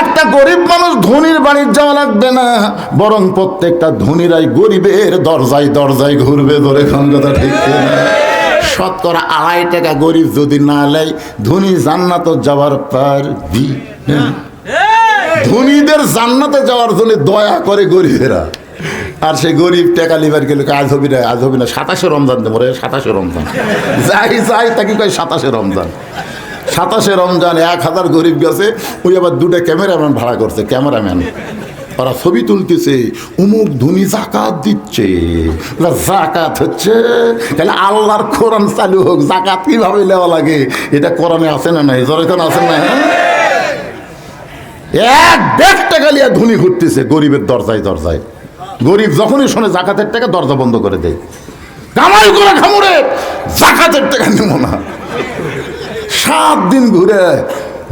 একটা গরিব মানুষ ধনীর বাড়ি যাওয়া লাগবে না, বরং প্রত্যেকটা ধনীরাই গরিবের দরজায় দরজায় ঘুরবে। ধরে কথা ঠিক না? শতকরা 2.5 টাকা গরিব যদি না লেয়, ধনী জান্নাতে যাওয়ার পারবি না। ধনীদের জান্নাতে যাওয়ার জন্য দয়া করে গরিবেরা, আর সেই গরিব টাকা লিবার গেলে আজ হবি না, আজ হবি না, 27 রমজান দেবো রে, 27 রমজান যাই যাই তাকে কয় 27 রমজান। 27 রমজান 1000 গরিব গেছে, ওই আবার 2টা ক্যামেরাম্যান ভাড়া করছে, ক্যামেরাম্যান ওরা ছবি তুলতেছে, অমুক ধনী জাকাত দিচ্ছে। জাকাত হচ্ছে তাহলে আল্লাহর কোরআন চালু হোক, জাকাত কিভাবে নেওয়া লাগে এটা কোরআনে আছে না নাই? জোরে আছে না? এক ব্যাগ টাকা লিয়া ধনী ঘুরতেছে গরিবের দরজায় দরজায়। গরিব যখনই শোনে জাকাতের টাকা, দরজা বন্ধ করে দেয়। কামাই করে খামুরে, জাকাতের টাকা নেব না। 7 দিন ঘুরে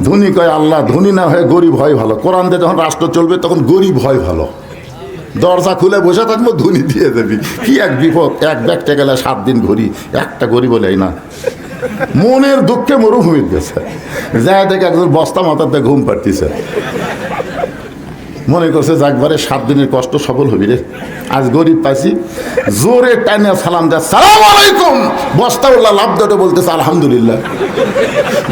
ধনী কয়, আল্লাহ ধনী না হয়ে গরিব হয় ভালো। কোরআন দিয়ে যখন রাষ্ট্র চলবে তখন গরিব হয় ভালো। দরজা খুলে বসে থাকবো, ধনী দিয়ে দেবি। কি এক বিপদ, এক ব্যাগ টাকা গেলে 7 দিন ঘুরি, একটা গরিব বলে না। মনের দুঃখে মরুভূমির গেছে, যায় দেখে একজন বস্তা মাথাতে ঘুম পাড়তিছে। মনে করছে একবারে 7 দিনের কষ্ট সফল হবি রে, আজ গরিব পাইছি। জোরে টানে সালাম দেয়, সালাম আলাইকুম। বস্তাওয়ালা লাভ দেটে বলতেছে আলহামদুলিল্লাহ।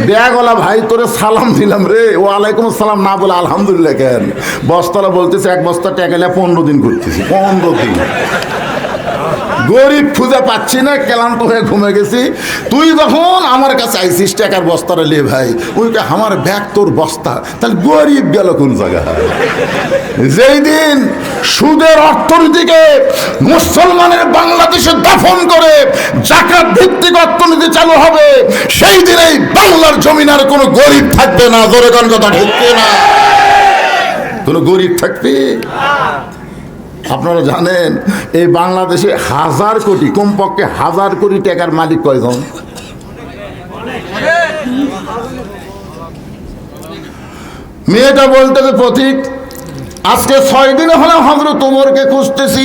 ব্যাগওয়ালা, ভাই তোরে সালাম দিলাম রে, ও আলাইকুম সালাম না বলে আলহামদুলিল্লাহ কেন? বস্তাওয়ালা বলতেছে, 1 বস্তা টাকা নিয়ে 15 দিন ঘুরতেছি, 15 দিন। গরিব খুঁজে পাচ্ছি না, ক্লান্ত হয়ে ঘুমে গেছি। তুই যখন আমার কাছে আইসিস টাকার বস্তাটা লে ভাই, ওইটা আমার ব্যাগ তোর বস্তা, তাহলে গরিব গেল কোন জায়গায়? যেই দিন সুদের অর্থনীতিকে মুসলমানের বাংলাদেশে দফন করে জাকাত ভিত্তিক অর্থনীতি চালু হবে, সেই দিনেই বাংলার জমিন আর কোনো গরিব থাকবে না। জোরে কোন কথা ঢুকবে না, কোনো গরিব থাকবে? আপনারা জানেন এই বাংলাদেশে 1000 কোটি, কমপক্ষে 1000 কোটি টাকার মালিক কয়জন? মেয়েটা বলতেছে, পথিক আজকে 6 দিন হলে হযরত ওমরকে খুঁজতেছি,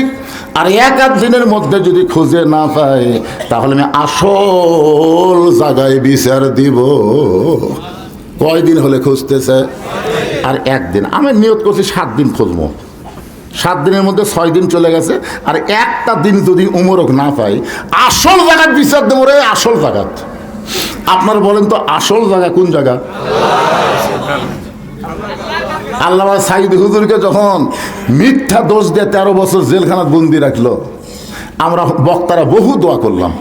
আর 1 দিনের মধ্যে যদি খুঁজে না পাই তাহলে আমি আসল জায়গায় বিচার দিব। কয়দিন হলে খুঁজতেছে? আর 1 দিন। আমি নিয়ত করছি 7 দিন খুঁজবো। 7 দিনের মধ্যে 6 দিন চলে গেছে, আর একটা দিন যদি উমরক না পাই, আসল জায়গার বিচার দেবো রে, আসল জায়গাত। আপনারা বলেন তো আসল জায়গা কোন জায়গা? আল্লামা সাইদ হুজুরকে যখন মিথ্যা দোষ দিয়ে 13 বছর জেলখানায় বন্দি রাখলো, আমরা বক্তারা বহু দোয়া করলাম।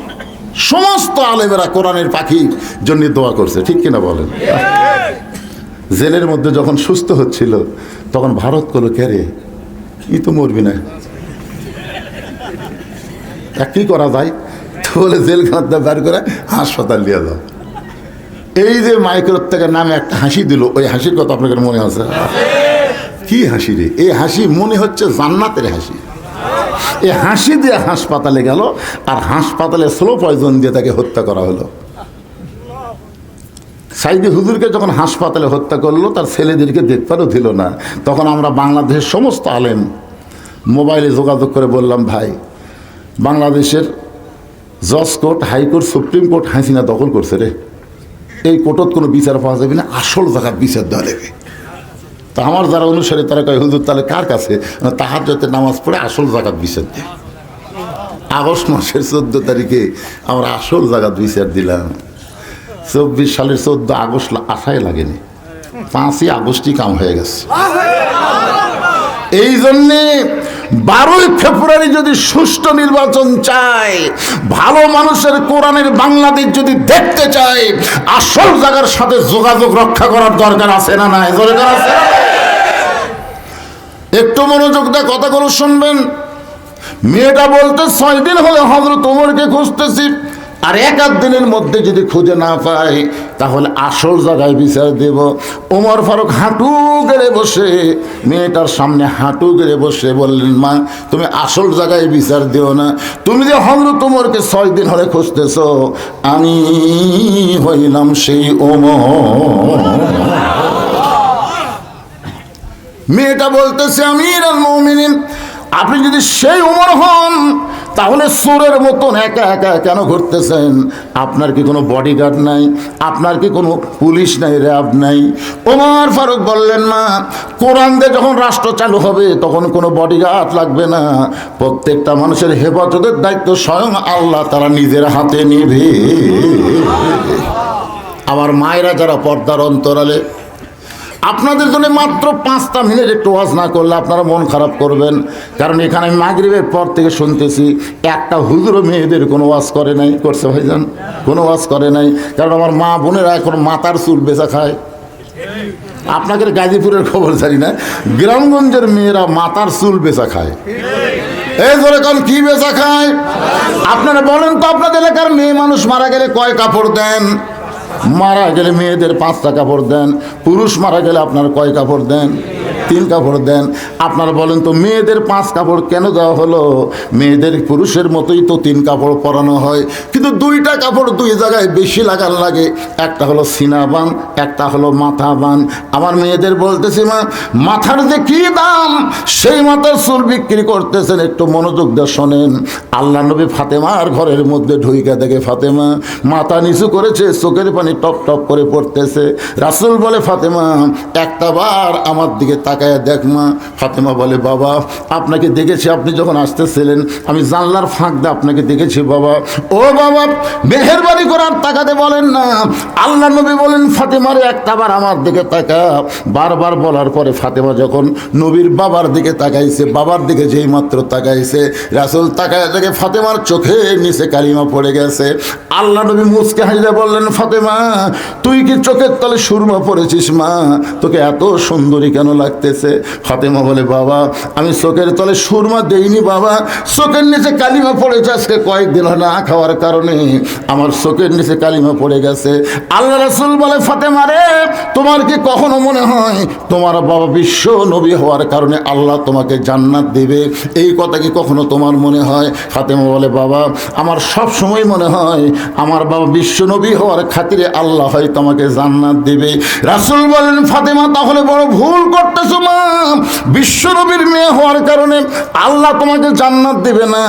সমস্ত আলেমেরা কোরআনের পাখির জন্য দোয়া করছে, ঠিক কিনা বলেন? জেলের মধ্যে যখন সুস্থ হচ্ছিল তখন ভারত করলো, কে রে ই তো মরবি না, কি করা যায়? বলে জেলখানাতে বের করে হাসপাতাল নিয়ে যাও। এই যে মাইক্রোর থেকে নামে একটা হাসি দিল, ওই হাসির কথা আপনাদের মনে আছে? কি হাসি রে? এই হাসি মনে হচ্ছে জান্নাতের হাসি। এই হাসি দিয়ে হাসপাতালে গেল, আর হাসপাতালে স্লো পয়জন দিয়ে তাকে হত্যা করা হলো। সাইদি হুজুরকে যখন হাসপাতালে হত্যা করলো, তার ছেলেদেরকে দেখবারও দিল না। তখন আমরা বাংলাদেশের সমস্ত আলেম মোবাইলে যোগাযোগ করে বললাম, ভাই বাংলাদেশের জজ court, high court, supreme court Hasina দখল করছে রে, এই কোর্টত কোনো বিচার পাওয়া যাবে না, আসল জায়গার বিচার দেওয়া যাবে। তা আমার যারা অনুসারী তারা কয় হুজুর তাহলে কার কাছে? তাহাজ্জুদের নামাজ পড়ে আসল জাকাত বিচার দিই। আগস্ট মাসের 14 তারিখে আমরা আসল জাকাত বিচার দিলাম। 24 সালের 14 আগস্ট আশায় লাগেনি, 5ই আগস্টই কাম হয়ে গেছে। এই জন্যে 12ই ফেব্রুয়ারি যদি সুষ্ঠু নির্বাচন চায়, ভালো মানুষের কোরআনের বাংলাদেশ যদি দেখতে চায়, আসল জায়গার সাথে যোগাযোগ রক্ষা করার দরকার আছে না নাই? দরকার আছে। একটু মনোযোগ দিয়ে কথাগুলো শুনবেন। মেয়েটা বলতে 6 দিন হলে হযরত ওমরকে খুঁজতেছি, আর 1-8 দিনের মধ্যে যদি খুঁজে না পাই তাহলে আসল জায়গায় বিচার দেব। ওমর ফারুক হাঁটু গেড়ে বসে, মেয়েটার সামনে হাঁটু গেড়ে বসে বললেন, মা তুমি আসল জায়গায় বিচার দিও না, তুমি যে হযরত ওমরকে 6 দিন হলে খুঁজতেছ, আমি হইলাম সেই ওমর। মেয়েটা বলতেছে, আমিরুল মুমিনিন, আপনি যদি সেই ওমর হন তাহলে চোরের মতন একা একা কেন ঘুরতেছেন? আপনার কি কোনো বডিগার্ড নাই? আপনার কি কোনো পুলিশ নাই, র্যাব নাই? ওমর ফারুক বললেন, মা কোরআন দিয়ে যখন রাষ্ট্র চালু হবে তখন কোনো বডিগার্ড লাগবে না, প্রত্যেকটা মানুষের হেফাজতের দায়িত্ব স্বয়ং আল্লাহ তারা নিজের হাতে নিবে। আমার মায়েরা যারা পর্দার অন্তরালে, আপনাদের জন্য মাত্র 5টা মিনিট একটু ওয়াজ না করলে আপনারা মন খারাপ করবেন। কারণ এখানে আমি মাগরিবের পর থেকে শুনতেছি একটা হুজুরও মেয়েদের কোনো ওয়াজ করে নাই। করছে ভাইজান? কোনো ওয়াজ করে নাই। কারণ আমার মা বোনেরা এখন মাথার চুল বেচা খায়। আপনাদের গাজীপুরের খবর জানি না, গ্রামগঞ্জের মেয়েরা মাথার চুল বেচা খায়। এই ধরে কারণ কি বেচা খায়? আপনারা বলেন তো, আপনাদের এলাকার মেয়ে মানুষ মারা গেলে কয় কাপড় দেন? মারা গেলে মেয়েদের 5টা কাপড় দেন। পুরুষ মারা গেলে আপনার কয় কাপড় দেন? 3 কাপড় দেন। আপনারা বলেন তো মেয়েদের 5 কাপড় কেন দেওয়া হলো? মেয়েদের পুরুষের মতোই তো 3 কাপড় পরানো হয়, কিন্তু 2টা কাপড় 2 জায়গায় বেশি লাগার লাগে। একটা হলো সিনা বান, একটা হলো মাথা বান। আমার মেয়েদের বলতেছি, মা মাথার যে কি দাম, সেই মাথার চুল বিক্রি করতেছেন। একটু মনোযোগ দিয়ে শোনেন। আল্লাহ নবী ফাতেমার ঘরের মধ্যে ঢুইকা দেখে ফাতেমা মাথা নিচু করেছে, চোখের পানি টপ টপ করে পড়তেছে। রাসূল বলে, ফাতেমা একটা বার আমার দিকে তাকায় দেখ মা। ফাতেমা বলে, বাবা আপনাকে দেখেছি, আপনি যখন আসতেছিলেন আমি জানলার ফাঁক দিয়ে আপনাকে দেখেছি বাবা। ও বাবা মেহেরবানি করার তাকাতে বলেন না। আল্লাহ নবী বলেন, ফাতেমারে একটা বার আমার দিকে তাকা। বারবার বলার পরে ফাতেমা যখন নবীর বাবার দিকে তাকাইছে, বাবার দিকে যেই মাত্র তাকাইছে, রাসূল তাকায় দেখে ফাতেমার চোখে নিচে কালিমা পড়ে গেছে। আল্লাহ নবী মুচকে হাসে বললেন, ফাতেমা তুই কি চোখের তলে সুরমা পড়েছিস মা? তোকে এত সুন্দরী কেন লাগতেছে? ফাতেমা বলে, বাবা আমি চোখের তলে সুরমা দেইনি বাবা, চোখের নিচে কালিমা পড়েছে। আজকে কয়েকদিন না খাওয়ার কারণে আমার চোখের নিচে কালিমা পড়ে গেছে। আল্লাহ রাসূল বলে, ফাতেমা রে তোমার কি কখনো মনে হয় তোমার বাবা বিশ্ব নবী হওয়ার কারণে আল্লাহ তোমাকে জান্নাত দেবে? এই কথা কি কখনো তোমার মনে হয়? ফাতেমা বলে, বাবা আমার সব সময় মনে হয় আমার বাবা বিশ্ব নবী হওয়ার খাতিরে আল্লাহ হয় তোমাকে জান্নাত দেবে। রাসূল বলেন, ফাতেমা তাহলে বড় ভুল করতেছো মা। বিশ্ব নবীর মেয়ে হওয়ার কারণে আল্লাহ তোমাকে জান্নাত দেবে না।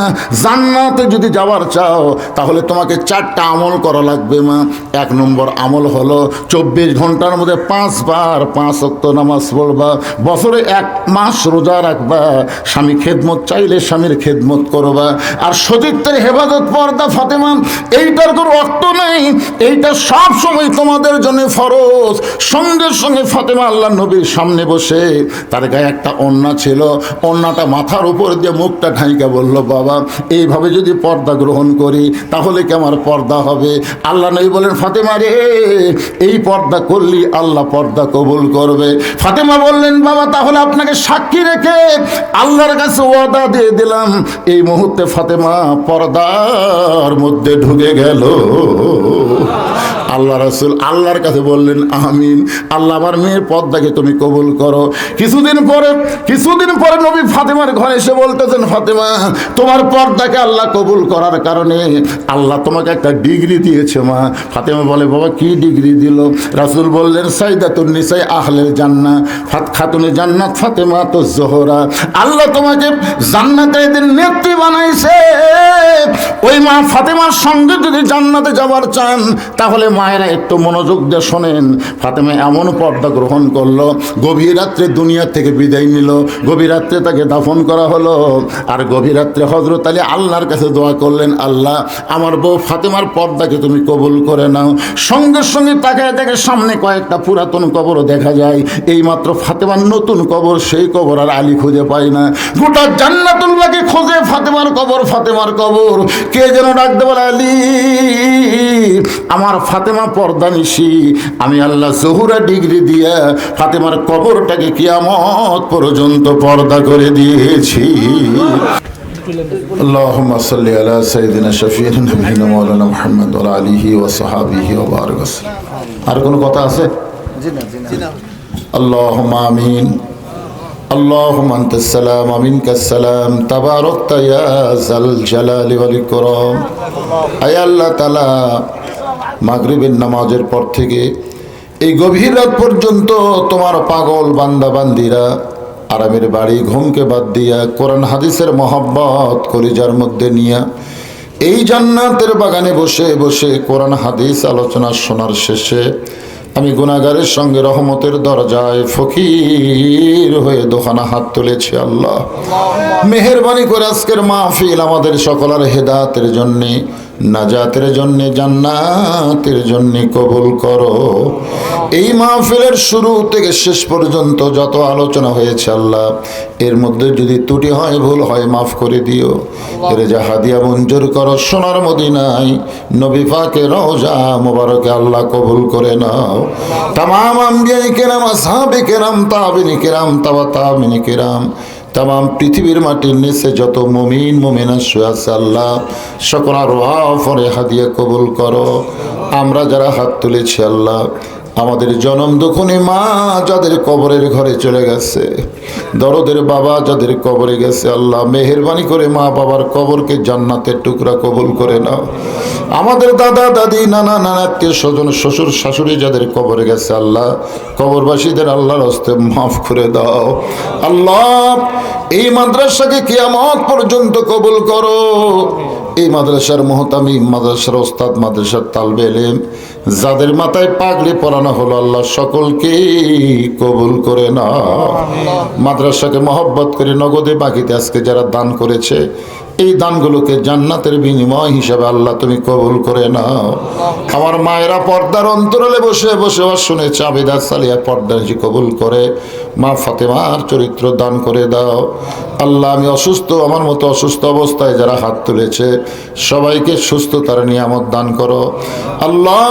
জান্নাতে যদি যাওয়ার চাও তাহলে তোমাকে 4টা আমল করা লাগবে মা। 1 নম্বর আমল হলো 24 ঘন্টার মধ্যে 5 বার 5 ওয়াক্ত নামাজ পড়বা, বছরে 1 মাস রোজা রাখবা, স্বামী খেদমত চাইলে স্বামীর খেদমত করবা, আর সতীত্বের হেফাজত পর্দা। ফাতেমা এইটার কোনো অর্থ নেই, এইটা সব সময় তোমাদের জন্য ফরজ। সঙ্গে সঙ্গে ফাতেমা আল্লাহ নবীর সামনে বসে, তার গায়ে একটা ওড়না ছিল, ওড়নাটা মাথার উপর দিয়ে মুখটা ঢাইকা বলল, বাবা এইভাবে যদি পর্দা গ্রহণ করি তাহলে কি আমার পর্দা হবে? আল্লাহ নবী বলেন, ফাতেমা রে এই পর্দা করলি আল্লাহ পর্দা কবুল করবে। ফাতেমা বললেন, বাবা তাহলে আপনাকে সাক্ষী রেখে আল্লাহর কাছে ওয়াদা দিয়ে দিলাম। এই মুহূর্তে ফাতেমা পর্দার মধ্যে ঢুকে গেল। আল্লাহ রাসূল আল্লাহর কাছে বললেন, আমিন। আল্লাহ আমার মেয়ের পর্দাকে তুমি কবুল করো। কিছুদিন পরে নবী ফাতেমার ঘরে এসে বলতেছেন, ফাতেমা তোমার পর্দাকে আল্লাহ কবুল করার কারণে আল্লাহ তোমাকে একটা ডিগ্রি দিয়েছে মা। ফাতেমা বলে, বাবা কি ডিগ্রি দিল? রাসূল বললেন, সাইদাতুন নিসাই আহলেল জান্নাহ, খাতুনে জান্নাত ফাতেমা তো জোহরা। আল্লাহ তোমাকে জান্নাতের নেত্রী বানাইছে। ওই মা ফাতেমার সঙ্গে যদি জান্নাতে যাবার চান তাহলে মায়েরা একটু মনোযোগ দিয়ে শোনেন। ফাতেমা এমন পর্দা গ্রহণ করলো, গভীর রাত্রে দুনিয়া থেকে বিদায় নিল, গভীর রাত্রে তাকে দাফন করা হলো। আর গভীর রাত্রে হযরত আলী আল্লাহর কাছে দোয়া করলেন, আল্লাহ আমার বউ ফাতেমার পর্দাকে তুমি কবুল করে নাও। সঙ্গে সঙ্গে তাকায় দেখে সামনে কয়েকটা পুরাতন কবরও দেখা যায়। এইমাত্র ফাতেমার নতুন কবর, সেই কবর আর আলী খুঁজে পায় না। গোটা জান্নাতুল্লাহকে খোঁজে ফাতেমার কবর, ফাতেমার কবর। কে যেন ডাকতে বলে, আলী আমার ফাতেমা পর্দা নিশি, আমি আল্লাহ জহুরা ডিগ্রি দিয়া ফাতেমার কবরটাকে কিয়ামত পর্যন্ত পর্দা করে দিয়েছি। আল্লাহুম্মা সাল্লি আলা সাইয়্যিদিনা শাফিঈনা নাবিয়িনা মাওলানা মুহাম্মদ ওয়া আলা আলিহি ওয়া সাহবিহি ওয়া বারাক ওয়াসাল্লাম। আর কোনো কথা আছে? জি না। আল্লাহুম্মা আমিন। اللهم أنت السلام ومنك السلام تباركت يا ذا الجلال والإكرام। আয় আল্লাহ তাআলা, মাগরিবের নামাজের পর থেকে এই গভীর রাত পর্যন্ত তোমার পাগল বান্দা বান্দিরা আরামের বাড়ি ঘুমকে বাদ দিয়া কোরআন হাদিসের মহব্বত কলিজার মধ্যে নিয়া এই জান্নাতের বাগানে বসে বসে কোরআন হাদিস আলোচনা শোনার শেষে আমি গুনাহগারের সঙ্গে রহমতের দরজায় ফকির হয়ে দোকানা হাত তুলেছি। আল্লাহ মেহেরবানি করে আজকের মাহফিল আমাদের সকলের হেদায়েতের জন্যে, নাজাতের জন্যে, জান্নাতের জন্যে কবুল করো। এই মাহফিলের শুরু থেকে শেষ পর্যন্ত যত আলোচনা হয়েছে আল্লাহ, এর মধ্যে যদি ত্রুটি হয়, ভুল হয়, মাফ করে দিও। এর যা হাদিয়া মঞ্জুর করো সোনার মদিনায় নবী পাকের রওজা মুবারকে আল্লাহ কবুল করে নাও। তামাম আম্বিয়া কেরাম, আসহাবে কেরাম, তাবিঈন কেরাম, তাবা তাবিঈন কেরাম, তামাম পৃথিবীর মাটির নিচে যত মুমিন মুমিনা শুয়ে আছে আল্লাহ, সকল রুহা ফরে হাদিয়া কবুল করো। আমরা যারা হাত তুলেছি আল্লাহ, আমাদের জনম দুঃখনী মা যাদের কবরের ঘরে চলে গেছে, দরদের বাবা যাদের কবরে গেছে আল্লাহ, মেহেরবানি করে মা বাবার কবরকে জান্নাতের টুকরা কবুল করে নাও। আমাদের দাদা দাদি নানা নানা আত্মীয় স্বজন শ্বশুর শাশুড়ি যাদের কবরে গেছে আল্লাহ, কবরবাসীদের আল্লাহর হস্তে মাফ করে দাও। আল্লাহ এই মাদ্রাসাকে কিয়ামত পর্যন্ত কবুল করো। এই মাদ্রাসার মুহতামিম, মাদ্রাসার ওস্তাদ, মাদ্রাসার তালবে ইলম যাদের মাথায় পাগড়ি পরানো হলো আল্লাহ, সকলকে কবুল করে নাও। মাদ্রাসাকে মহব্বত করে নগদে বাকিতে আজকে যারা দান করেছে, এই দানগুলোকে জান্নাতের বিনিময় হিসাবে আল্লাহ তুমি কবুল করে নাও। আমার মায়েরা পর্দার অন্তরালে বসে বসে শুনেছে, আবিদা সালিয়া পর্দা কবুল করে মা ফাতেমার চরিত্র দান করে দাও। আল্লাহ আমি অসুস্থ, আমার মতো অসুস্থ অবস্থায় যারা হাত তুলেছে সবাইকে সুস্থতার নিয়ামত দান করো। আল্লাহ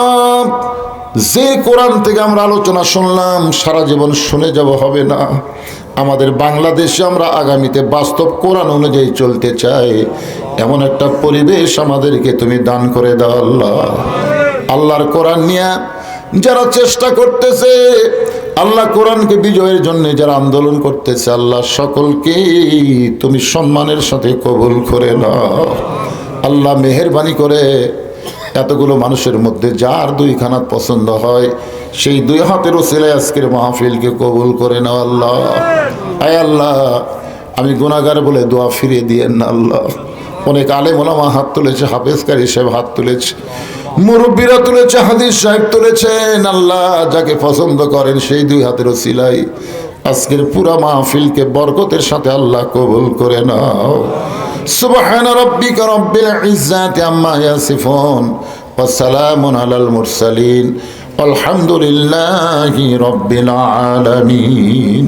যে কোরআন থেকে আমরা আলোচনা শুনলাম সারা জীবন শুনে যাব হবে না। আমাদের বাংলাদেশে আমরা আগামীতে বাস্তব কোরআন অনুযায়ী চলতে চাই, এমন একটা পরিবেশ আমাদেরকে তুমি দান করে দাও। আল্লাহ আল্লাহর কোরআন নিয়ে যারা চেষ্টা করতেছে আল্লাহ, কোরআনকে বিজয়ের জন্য যারা আন্দোলন করতেছে আল্লাহ, সকলকে তুমি সম্মানের সাথে কবুল করে নাও। আল্লাহ মেহেরবানি করে এতগুলো মানুষের মধ্যে যার দুইখানা পছন্দ হয় সেই দুই হাতের ওসিলায় আজকের মাহফিলকে কবুল করে নাও। আল্লাহ আয় আল্লাহ আমি গুনাহগার বলে দোয়া ফিরিয়ে দিয়েন না আল্লাহ। অনেক আলেম ওলামা হাত তুলেছে, হাফেজ কারি সাহেব হাত তুলেছে, মুরব্বীরা তুলেছে, হাদিস সাহেব তুলেছেন। আল্লাহ যাকে পছন্দ করেন সেই দুই হাতের ওসিলায় আজকের পুরা মাহফিলকে বরকতের সাথে আল্লাহ কবুল করে নাও। সুবহান রাব্বিকা রাব্বিল ইজ্জাতি আম্মা ইয়াসিফুন ওয়া সালামুন আলাল মুরসালিন আলহামদুলিল্লাহি রাব্বিল আলামিন।